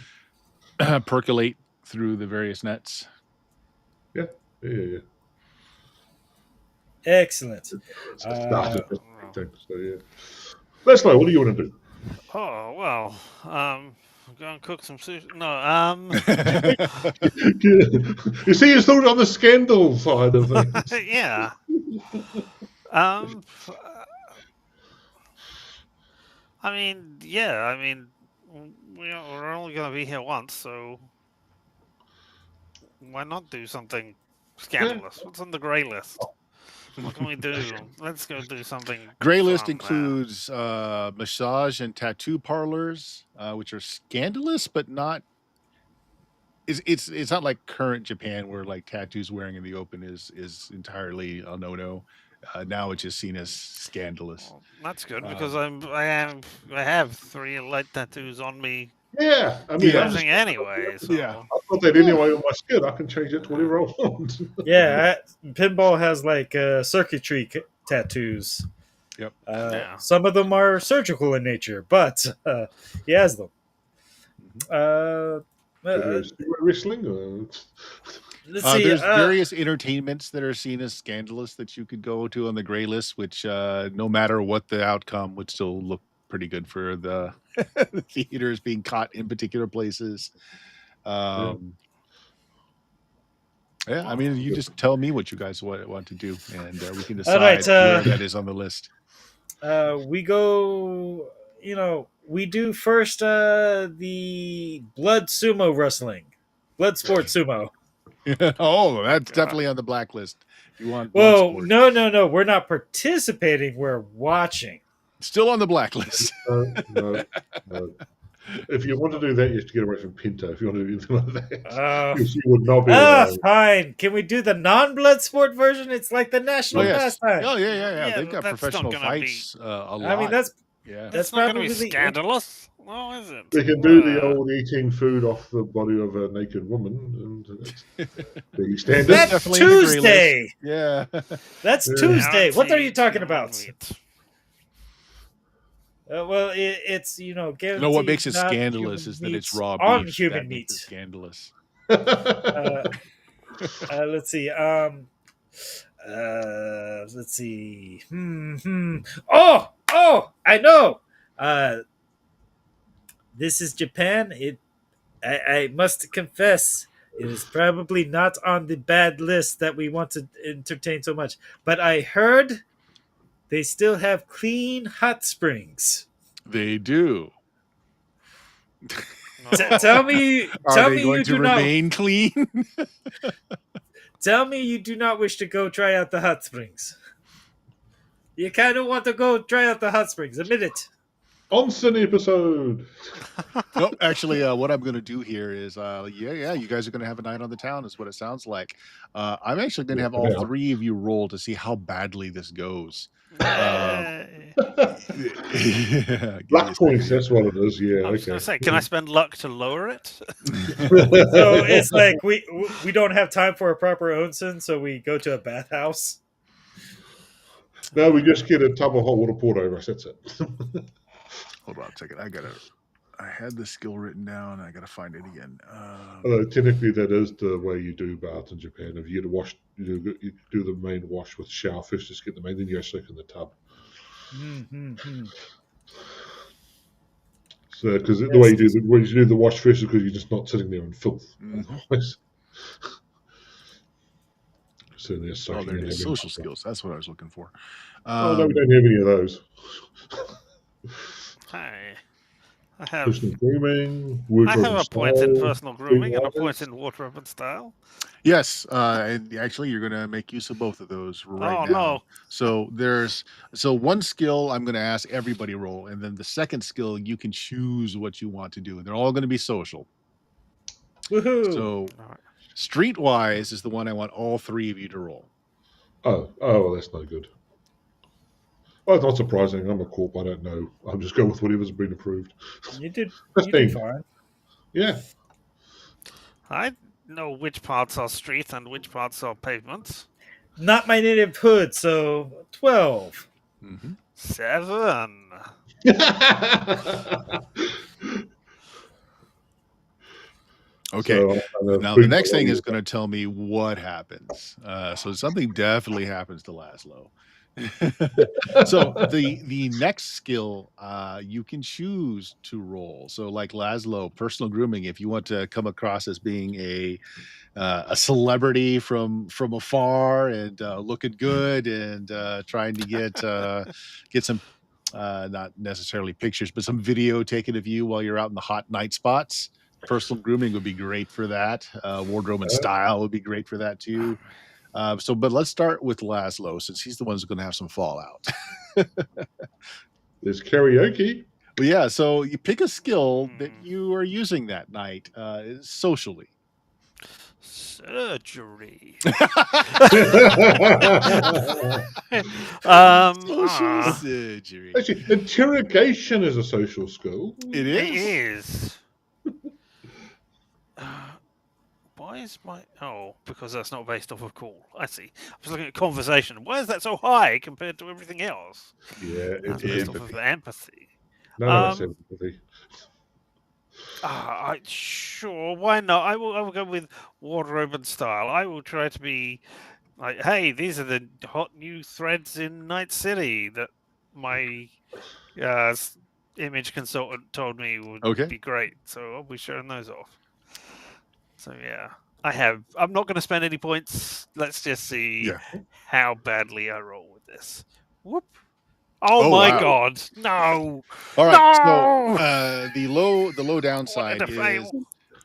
Fine. percolate through the various nets. Yeah. Excellent. So yeah. Leslie, what do you want to do? Oh well, go and cook some sushi. No, You see, you're still on the scandal side of things. yeah. I mean, yeah. I mean, we're only going to be here once, so why not do something scandalous? What's on the grey list? What can we do? Let's go do something. Gray list fun, includes massage and tattoo parlors, which are scandalous, but not. It's not like current Japan where like tattoos wearing in the open is entirely a no. Now it's just seen as scandalous. Well, that's good because I have 3 light tattoos on me. Yeah, I mean, Using anyway. So. Yeah. I've got that anyway on my skin. I can change it to whatever I want. Yeah, Pinball has like circuitry tattoos. Yep. Yeah. Some of them are surgical in nature, but he has them. Wrestling? Let's see. There's various entertainments that are seen as scandalous that you could go to on the gray list, which no matter what the outcome would still look pretty good for the the theaters being caught in particular places. Yeah, I mean, you just tell me what you guys want to do, and we can All right, decide where that is on the list. we go. We do first the blood sumo wrestling, blood sport sumo. Oh, that's definitely on the blacklist. If you want, Whoa, no, we're not participating. We're watching. Still on the blacklist. No. If you want to do that, you have to get away from Pinto. If you want to do anything like that, you would not be allowed. Fine. Can we do the non-blood sport version? It's like the national pastime. Oh, yeah. Yeah, They've got that's professional not gonna fights a lot. I mean, that's That's not going to be probably scandalous. No, is it? They can do the old eating food off the body of a naked woman, and that's pretty standard. That's Tuesday. Yeah. That's Tuesday. What are you talking about? Well, it's guaranteed. No, what makes it scandalous is that it's raw beef. On human that meat. Makes it scandalous. Let's see. Let's see. Oh, I know. This is Japan. I must confess, it is probably not on the bad list that we want to entertain so much. But I heard they still have clean hot springs. They do. Tell me you do remain clean? Tell me you do not wish to go try out the hot springs. You kind of want to go try out the hot springs. Admit it. Onsen episode. No, actually, what I'm going to do here is, you guys are going to have a night on the town, is what it sounds like. I'm actually going to have all three of you roll to see how badly this goes. Luck points, that's what it is. Yeah, I was going to say, can I spend luck to lower it? So it's like we don't have time for a proper onsen, so we go to a bathhouse. No, we just get a tub of hot water poured over us. That's it. Hold on a second. I had the skill written down. I gotta find it again. Technically, that is the way you do baths in Japan. If you get a wash, you do the main wash with shower first. Just get the main, then you go soak in the tub. So, because the way you do the wash first is because you're just not sitting there in filth. So there it is. Social skills. That's what I was looking for. No, we don't have any of those. Hi. I have personal grooming. I have a point in personal grooming and a point in wardrobe and style. Yes, and actually, you're going to make use of both of those right now. No! So one skill I'm going to ask everybody roll, and then the second skill you can choose what you want to do, and they're all going to be social. Woohoo! So streetwise is the one I want all three of you to roll. Oh, well, that's no good. Well, it's not surprising. I'm a corp. I don't know. I'll just go with whatever's been approved. You did fine. Yeah. I know which parts are street and which parts are pavement. Not my native hood, so 12. 7. Okay. So, now the next thing is going to tell me what happens. So something definitely happens to Laszlo. So the next skill you can choose to roll. So like Laszlo, personal grooming, if you want to come across as being a celebrity from afar and looking good and trying to get some not necessarily pictures, but some video taken of you while you're out in the hot night spots. Personal grooming would be great for that. Wardrobe and style would be great for that too. But let's start with Laszlo, since he's the one who's going to have some fallout. There's karaoke. Well, yeah, so you pick a skill that you are using that night socially. Surgery. Social surgery. Actually, interrogation is a social skill. It is. Why is my... Oh, because that's not based off of call. I see. I was looking at conversation. Why is that so high compared to everything else? Yeah, That's it's based off of empathy. empathy. None of us have empathy. Sure, why not? I will go with wardrobe and style. I will try to be like, hey, these are the hot new threads in Night City that my image consultant told me would Okay. be great. So I'll be showing those off. So yeah, I'm not going to spend any points. Let's just see Yeah. how badly I roll with this. Whoop. Oh, Oh, my wow. God. No. All right. No. So the low I wanted downside to fail. is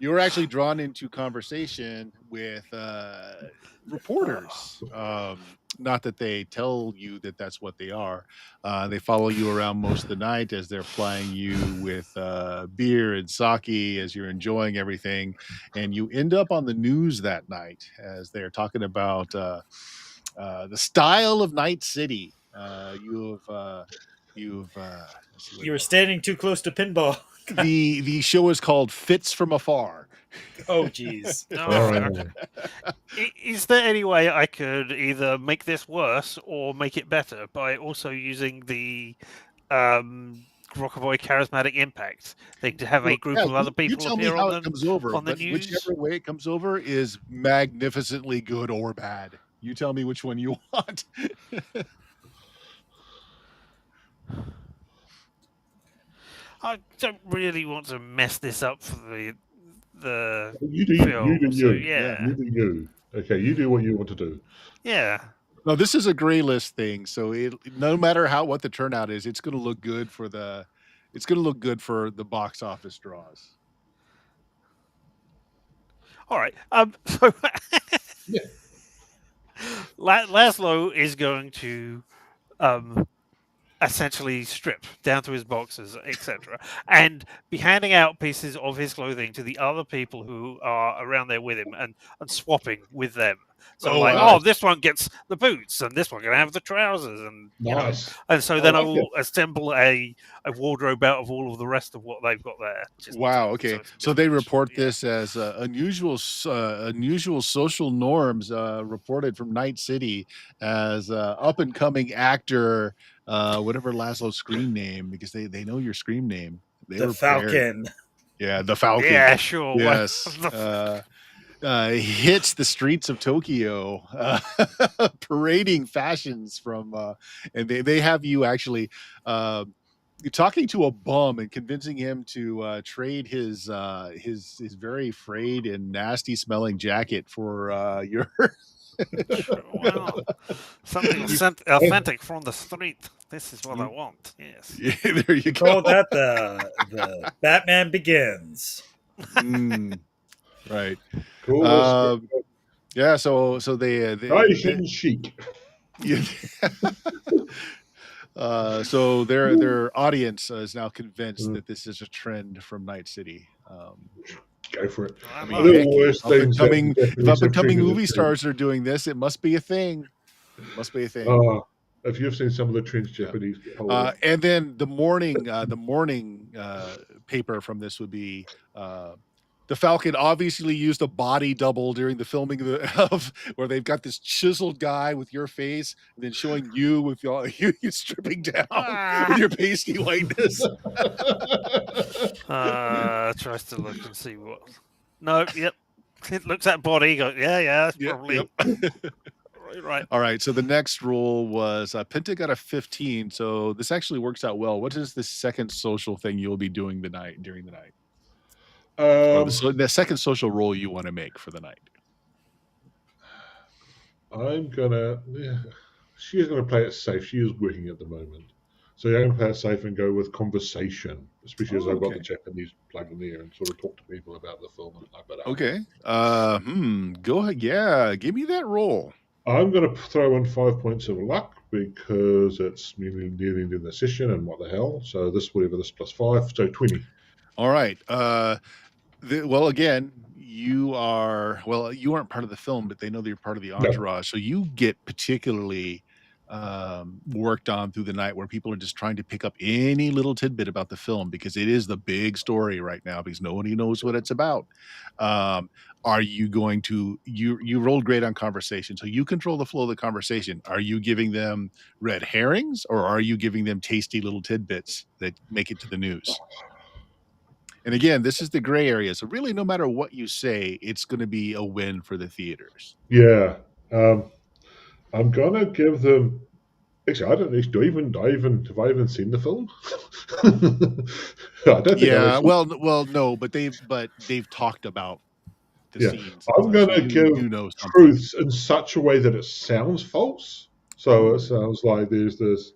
you were actually drawn into conversation with reporters. Not that they tell you that that's what they are. They follow you around most of the night as they're plying you with beer and sake as you're enjoying everything, and you end up on the news that night as they're talking about the style of Night City. Let's see what You were standing too close to pinball. the show is called Fits from Afar. Oh, jeez. All right. Okay. Is there any way I could either make this worse or make it better by also using the Rockavoy charismatic impact? They have a group of other You people tell me appear how on it comes over, the but news. whichever way it comes over is magnificently good or bad. You tell me which one you want. I don't really want to mess this up for the You do film. So you. yeah, You do you. Okay, you do what you want to do. yeah. No, this is a gray list thing, so no matter what the turnout is, it's going to look good for the box office draws. All right. So Yeah. Laszlo is going to essentially strip down to his boxers, etc., and be handing out pieces of his clothing to the other people who are around there with him and swapping with them. So, Oh, like, wow. oh, this one gets the boots and this one can have the trousers, and Nice. and so I then I like will assemble a wardrobe out of all of the rest of what they've got there. Wow. Okay. it's a So they mismatch. report Yeah. this as unusual social norms reported from Night City as up and coming actor, whatever Laszlo's screen name, because they know your screen name. They The were prepared. Falcon. Yeah, the Falcon. Yeah, sure. Yes. Hits the streets of Tokyo, parading fashions from, and they have you actually you're talking to a bum and convincing him to trade his very frayed and nasty smelling jacket for your. Wow. Something authentic from the street. This is what I want. Yes. Yeah, there you go. Call that the Batman Begins. Right. Cool. Yeah. So they Nice and chic. yeah. So their audience is now convinced that this is a trend from Night City. Go for it. I mean, love heck, it. if up and coming Definitely movie stars are doing this, it must be a thing. Must be a thing. If you've seen some of the trends Japanese get hold of. And then the morning paper from this would be the Falcon obviously used a body double during the filming of where they've got this chiseled guy with your face and then showing you with you stripping down with your pasty whiteness. Tries to look and see what. No, yep. It looks at body. Go, yeah, that's probably right. All right. So the next rule was Pinta got a 15. So this actually works out well. What is the second social thing you'll be doing during the night? Or the second social role you want to make for the night? She is gonna play it safe. She is working at the moment. So I'm gonna play it safe and go with conversation, especially as I've got the Japanese plug in there and sort of talk to people about the film and like that. Okay. Go ahead. Yeah, give me that roll. I'm gonna throw in 5 points of luck because it's nearly the end of the session and what the hell. So this plus 5, so 20. All right. Well, again, you aren't part of the film, but they know that you're part of the entourage. So you get particularly worked on through the night where people are just trying to pick up any little tidbit about the film because it is the big story right now because nobody knows what it's about. are you going to you rolled great on conversation, so you control the flow of the conversation. Are you giving them red herrings, or are you giving them tasty little tidbits that make it to the news? And again, this is the gray area. So really, no matter what you say, it's going to be a win for the theaters. Yeah. I'm gonna give them. Actually, I don't know. Have I even seen the film? I don't think I've Yeah, actually. well, no, but they've talked about the Yeah, scenes and I'm stuff, so gonna you give do know something. truths in such a way that it sounds false. So it sounds like there's this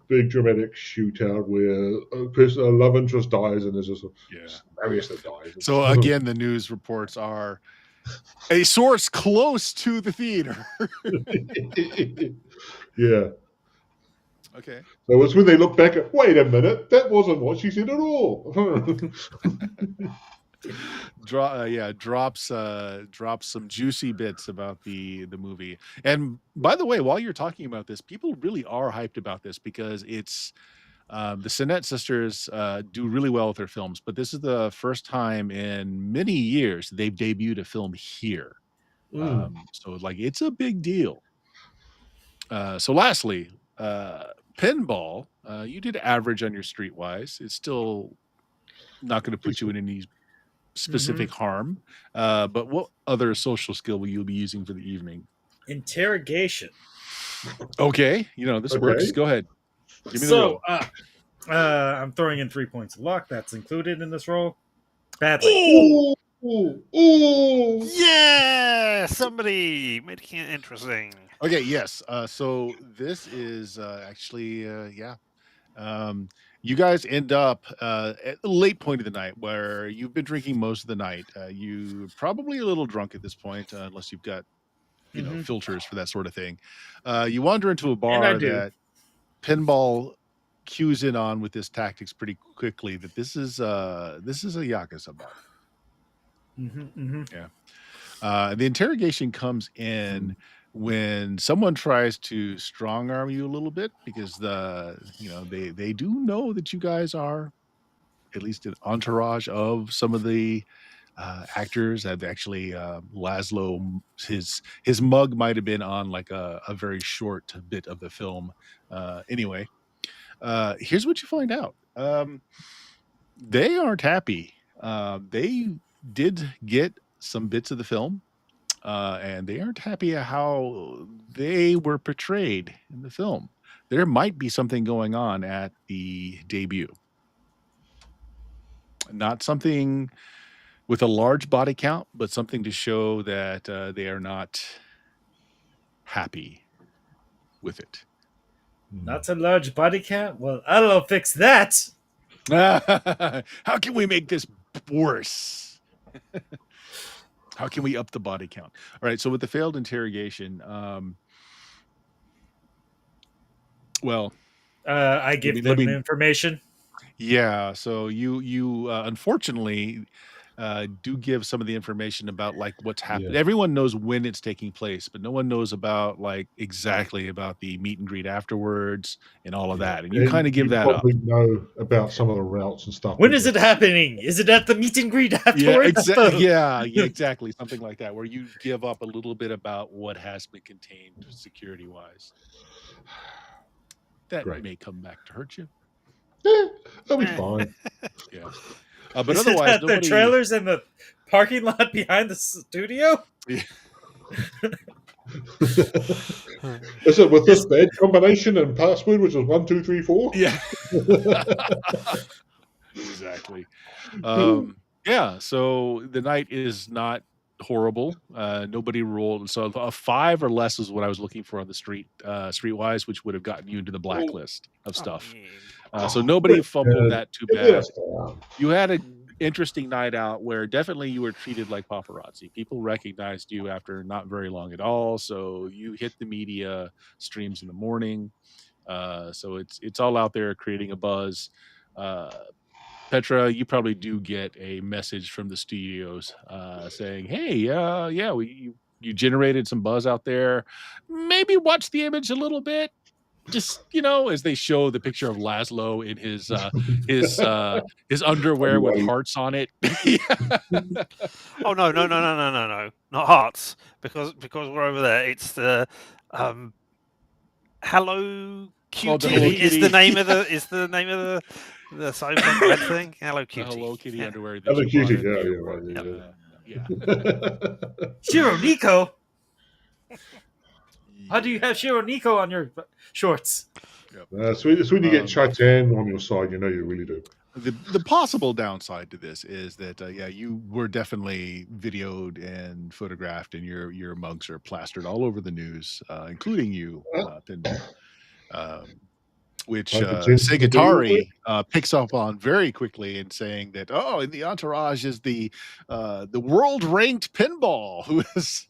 big dramatic shootout where a love interest dies, and there's just Yeah. various that dies. So again, the news reports are a source close to the theater. Yeah. Okay. So it's when they look back at, wait a minute, that wasn't what she said at all. Drops some juicy bits about the movie. And by the way, while you're talking about this, people really are hyped about this because it's the Sinnette sisters do really well with their films, but this is the first time in many years they've debuted a film here. So like it's a big deal. So lastly, pinball, you did average on your streetwise. It's still not going to put you in any specific harm. But what other social skill will you be using for the evening? Interrogation. Okay, this works. Okay. Go ahead. Give me the So, roll. I'm throwing in 3 points of luck. That's included in this roll. Badly. Oh, Ooh. Yeah, somebody making it interesting. okay. Yes. So this is actually, yeah. You guys end up at the late point of the night where you've been drinking most of the night. You're probably a little drunk at this point, unless you've got, filters for that sort of thing. You wander into a And I bar do. that pinball cues in on with this tactics pretty quickly that this is a Yakuza bar. Yeah. The interrogation comes in when someone tries to strong arm you a little bit because they do know that you guys are at least an entourage of some of the actors. That actually Laszlo, his mug might have been on like a very short bit of the film. Anyway, here's what you find out. They aren't happy. They did get some bits of the film, and they aren't happy at how they were portrayed in the film. There might be something going on at the debut. Not something with a large body count, but something to show that they are not happy with it. Not a large body count? Well, I'll fix that. How can we make this worse? How can we up the body count? All right. So with the failed interrogation, well, I give them information. Yeah. So you unfortunately do give some of the information about like what's happened. Yeah. Everyone knows when it's taking place, but no one knows about like exactly about the meet and greet afterwards and all of that. And you kind of give that up. Probably know about some of the routes and stuff. When is it happening? Is it at the meet and greet Yeah, afterwards? yeah, exactly. Something like that, where you give up a little bit about what has been contained security wise. That may come back to hurt you. That'll be fine. Yeah. But Is otherwise, it at the trailers in the parking lot behind the studio? Yeah. Is it with this bad combination and password, which is 1 2 3 4? Yeah. Exactly. Yeah. So the night is not horrible. Nobody rolled. So a 5 or less is what I was looking for on the streetwise, which would have gotten you into the blacklist of stuff. So nobody fumbled that too bad. You had an interesting night out where definitely you were treated like paparazzi. People recognized you after not very long at all. So you hit the media streams in the morning. So it's all out there creating a buzz. Petra, you probably do get a message from the studios saying, "Hey, you generated some buzz out there. Maybe watch the image a little bit. just as they show the picture of Laszlo in his underwear with hearts on it. Oh no, not hearts, because we're over there. It's the Hello Oh, the Cutie Hello is the Kitty. name of the CyberpunkRed thing. Hello Cutie. Hello Kitty Yeah. underwear that Hello you brought Kitty, into yeah, your yeah, work. right, Yeah. Shiro Nico. How do you have Shiro Nico on your shorts? So it's when you get Chaitan on your side, you know you really do. The possible downside to this is that you were definitely videoed and photographed, and your mugs are plastered all over the news, including you, Pinball. Which I pretend to be all Segatari picks up on very quickly and saying that, oh, in the entourage is the world ranked Pinball, who is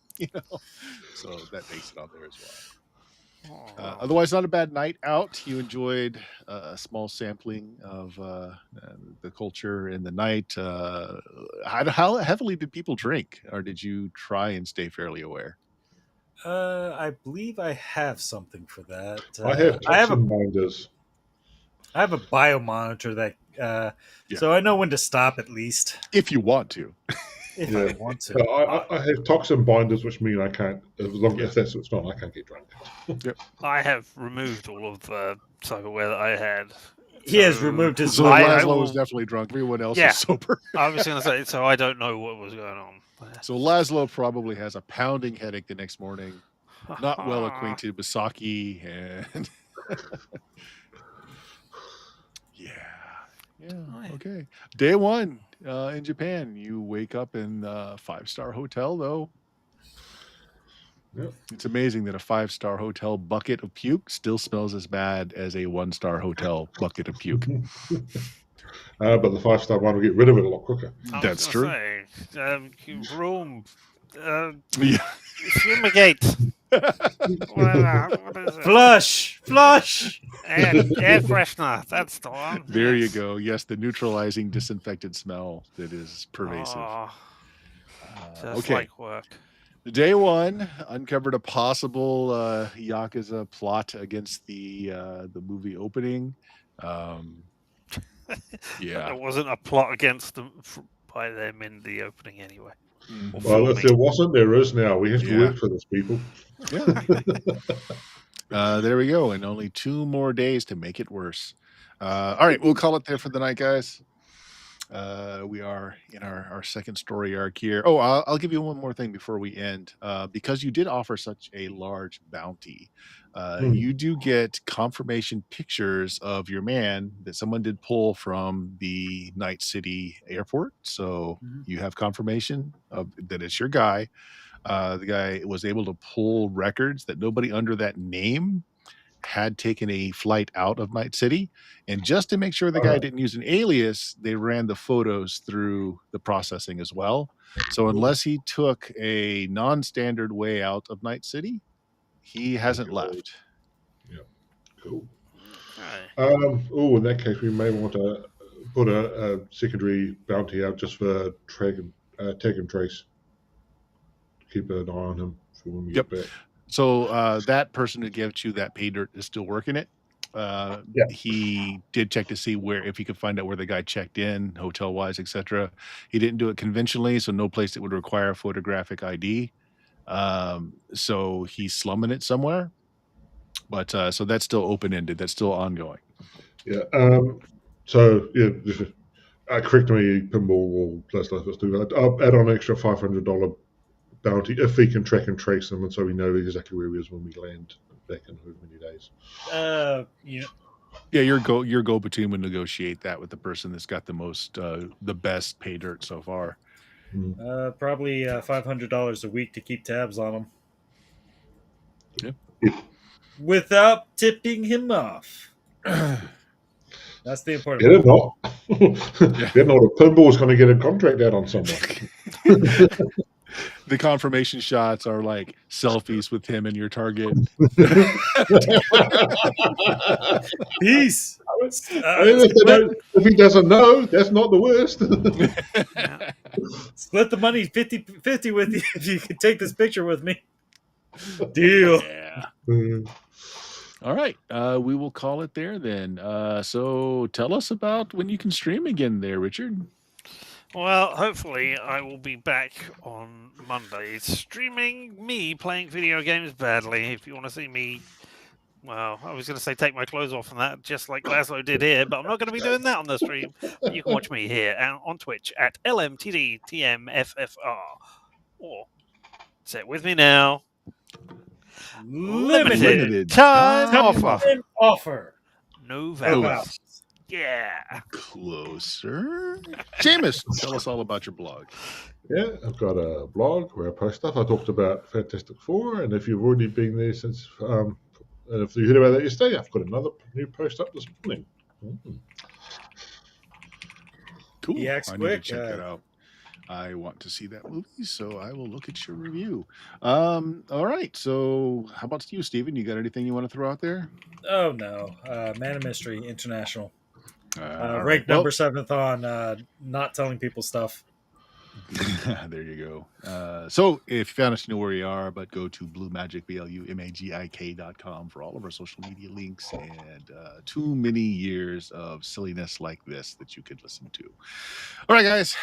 so that makes it on there as well. Otherwise, not a bad night out. You enjoyed a small sampling of the culture in the night. How heavily did people drink, or did you try and stay fairly aware? I believe I have something for that. I have toxin binders. I have a bio monitor that, so I know when to stop at least. If you want to. If I want to. I have toxin binders, which mean I can't, if that's what's not, I can't get drunk. Yep. I have removed all of the cyberware that I had. He has removed his. So Laszlo was definitely drunk. Everyone else is sober. I was going to say, so I don't know what was going on. So Laszlo probably has a pounding headache the next morning. Not well acquainted with sake and okay. Day one in Japan, you wake up in a 5-star hotel, though. Yep. It's amazing that a 5-star hotel bucket of puke still smells as bad as a 1-star hotel bucket of puke. But the 5-star one will get rid of it a lot quicker. That's true. Room, fumigate. What is it? Flush. Air freshener. That's the one. There you go. Yes, the neutralizing, disinfected smell that is pervasive. Just like work. Day one uncovered a possible Yakuza plot against the movie opening. There wasn't a plot against them by them in the opening anyway. Well, if there wasn't, there is now. We have to work for this, people. There we go. And only 2 more days to make it worse. All right, we'll call it there for the night, guys. We are in our second story arc here. Oh, I'll give you one more thing before we end. Because you did offer such a large bounty, you do get confirmation pictures of your man that someone did pull from the Night City airport. So you have confirmation that it's your guy. The guy was able to pull records that nobody under that name had taken a flight out of Night City. And just to make sure the guy didn't use an alias, they ran the photos through the processing as well. So unless he took a non-standard way out of Night City, he hasn't left. Yeah, cool. In that case, we may want to put a secondary bounty out just for tag and trace. Keep an eye on him for when we get back. So that person who gives you that pay dirt is still working it. He did check to see if he could find out where the guy checked in, hotel wise, etc. He didn't do it conventionally, so no place that would require a photographic ID. So he's slumming it somewhere. But so that's still open ended. That's still ongoing. Yeah. Correct me, Pinball or let's do that. I'll add on an extra $500 bounty if we can track and trace them, and so we know exactly where he is when we land back in however many days. Your go between would negotiate that with the person that's got the best pay dirt so far. Probably $500 a week to keep tabs on him. Yeah. Without tipping him off. That's the important part. Get not. If Pinball's going to get a contract out on someone. The confirmation shots are like selfies with him and your target. Peace. If he doesn't know, that's not the worst. Split the money 50-50 with you if you can take this picture with me. Deal. Yeah. All right. We will call it there then. So tell us about when you can stream again there, Richard. Well, hopefully I will be back on Monday streaming me playing video games badly. If you want to see me, well, I was going to say take my clothes off and that, just like Laszlo did here, but I'm not going to be doing that on the stream. But you can watch me here on Twitch at LMTDTMFFR. Or say it with me now. Limited time time offer. offer. No No vouchers. vouchers. Yeah. Closer. Seamus, tell us all about your blog. Yeah, I've got a blog where I post stuff. I talked about Fantastic Four, and if you've already been there since, and if you heard about that yesterday, I've got another new post up this morning. Cool. He acts I quick. need to check that out. I want to see that movie, so I will look at your review. All right. So how about you, Steven? You got anything you want to throw out there? Oh no, Man of Mystery International. All Ranked right. number 7th on not telling people stuff. There you go. So if you found us, you know where we are, but go to BlueMagic, BLUMAGIK.com for all of our social media links and too many years of silliness like this that you could listen to. All right, guys.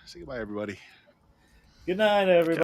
Say goodbye, everybody. Good night, everybody.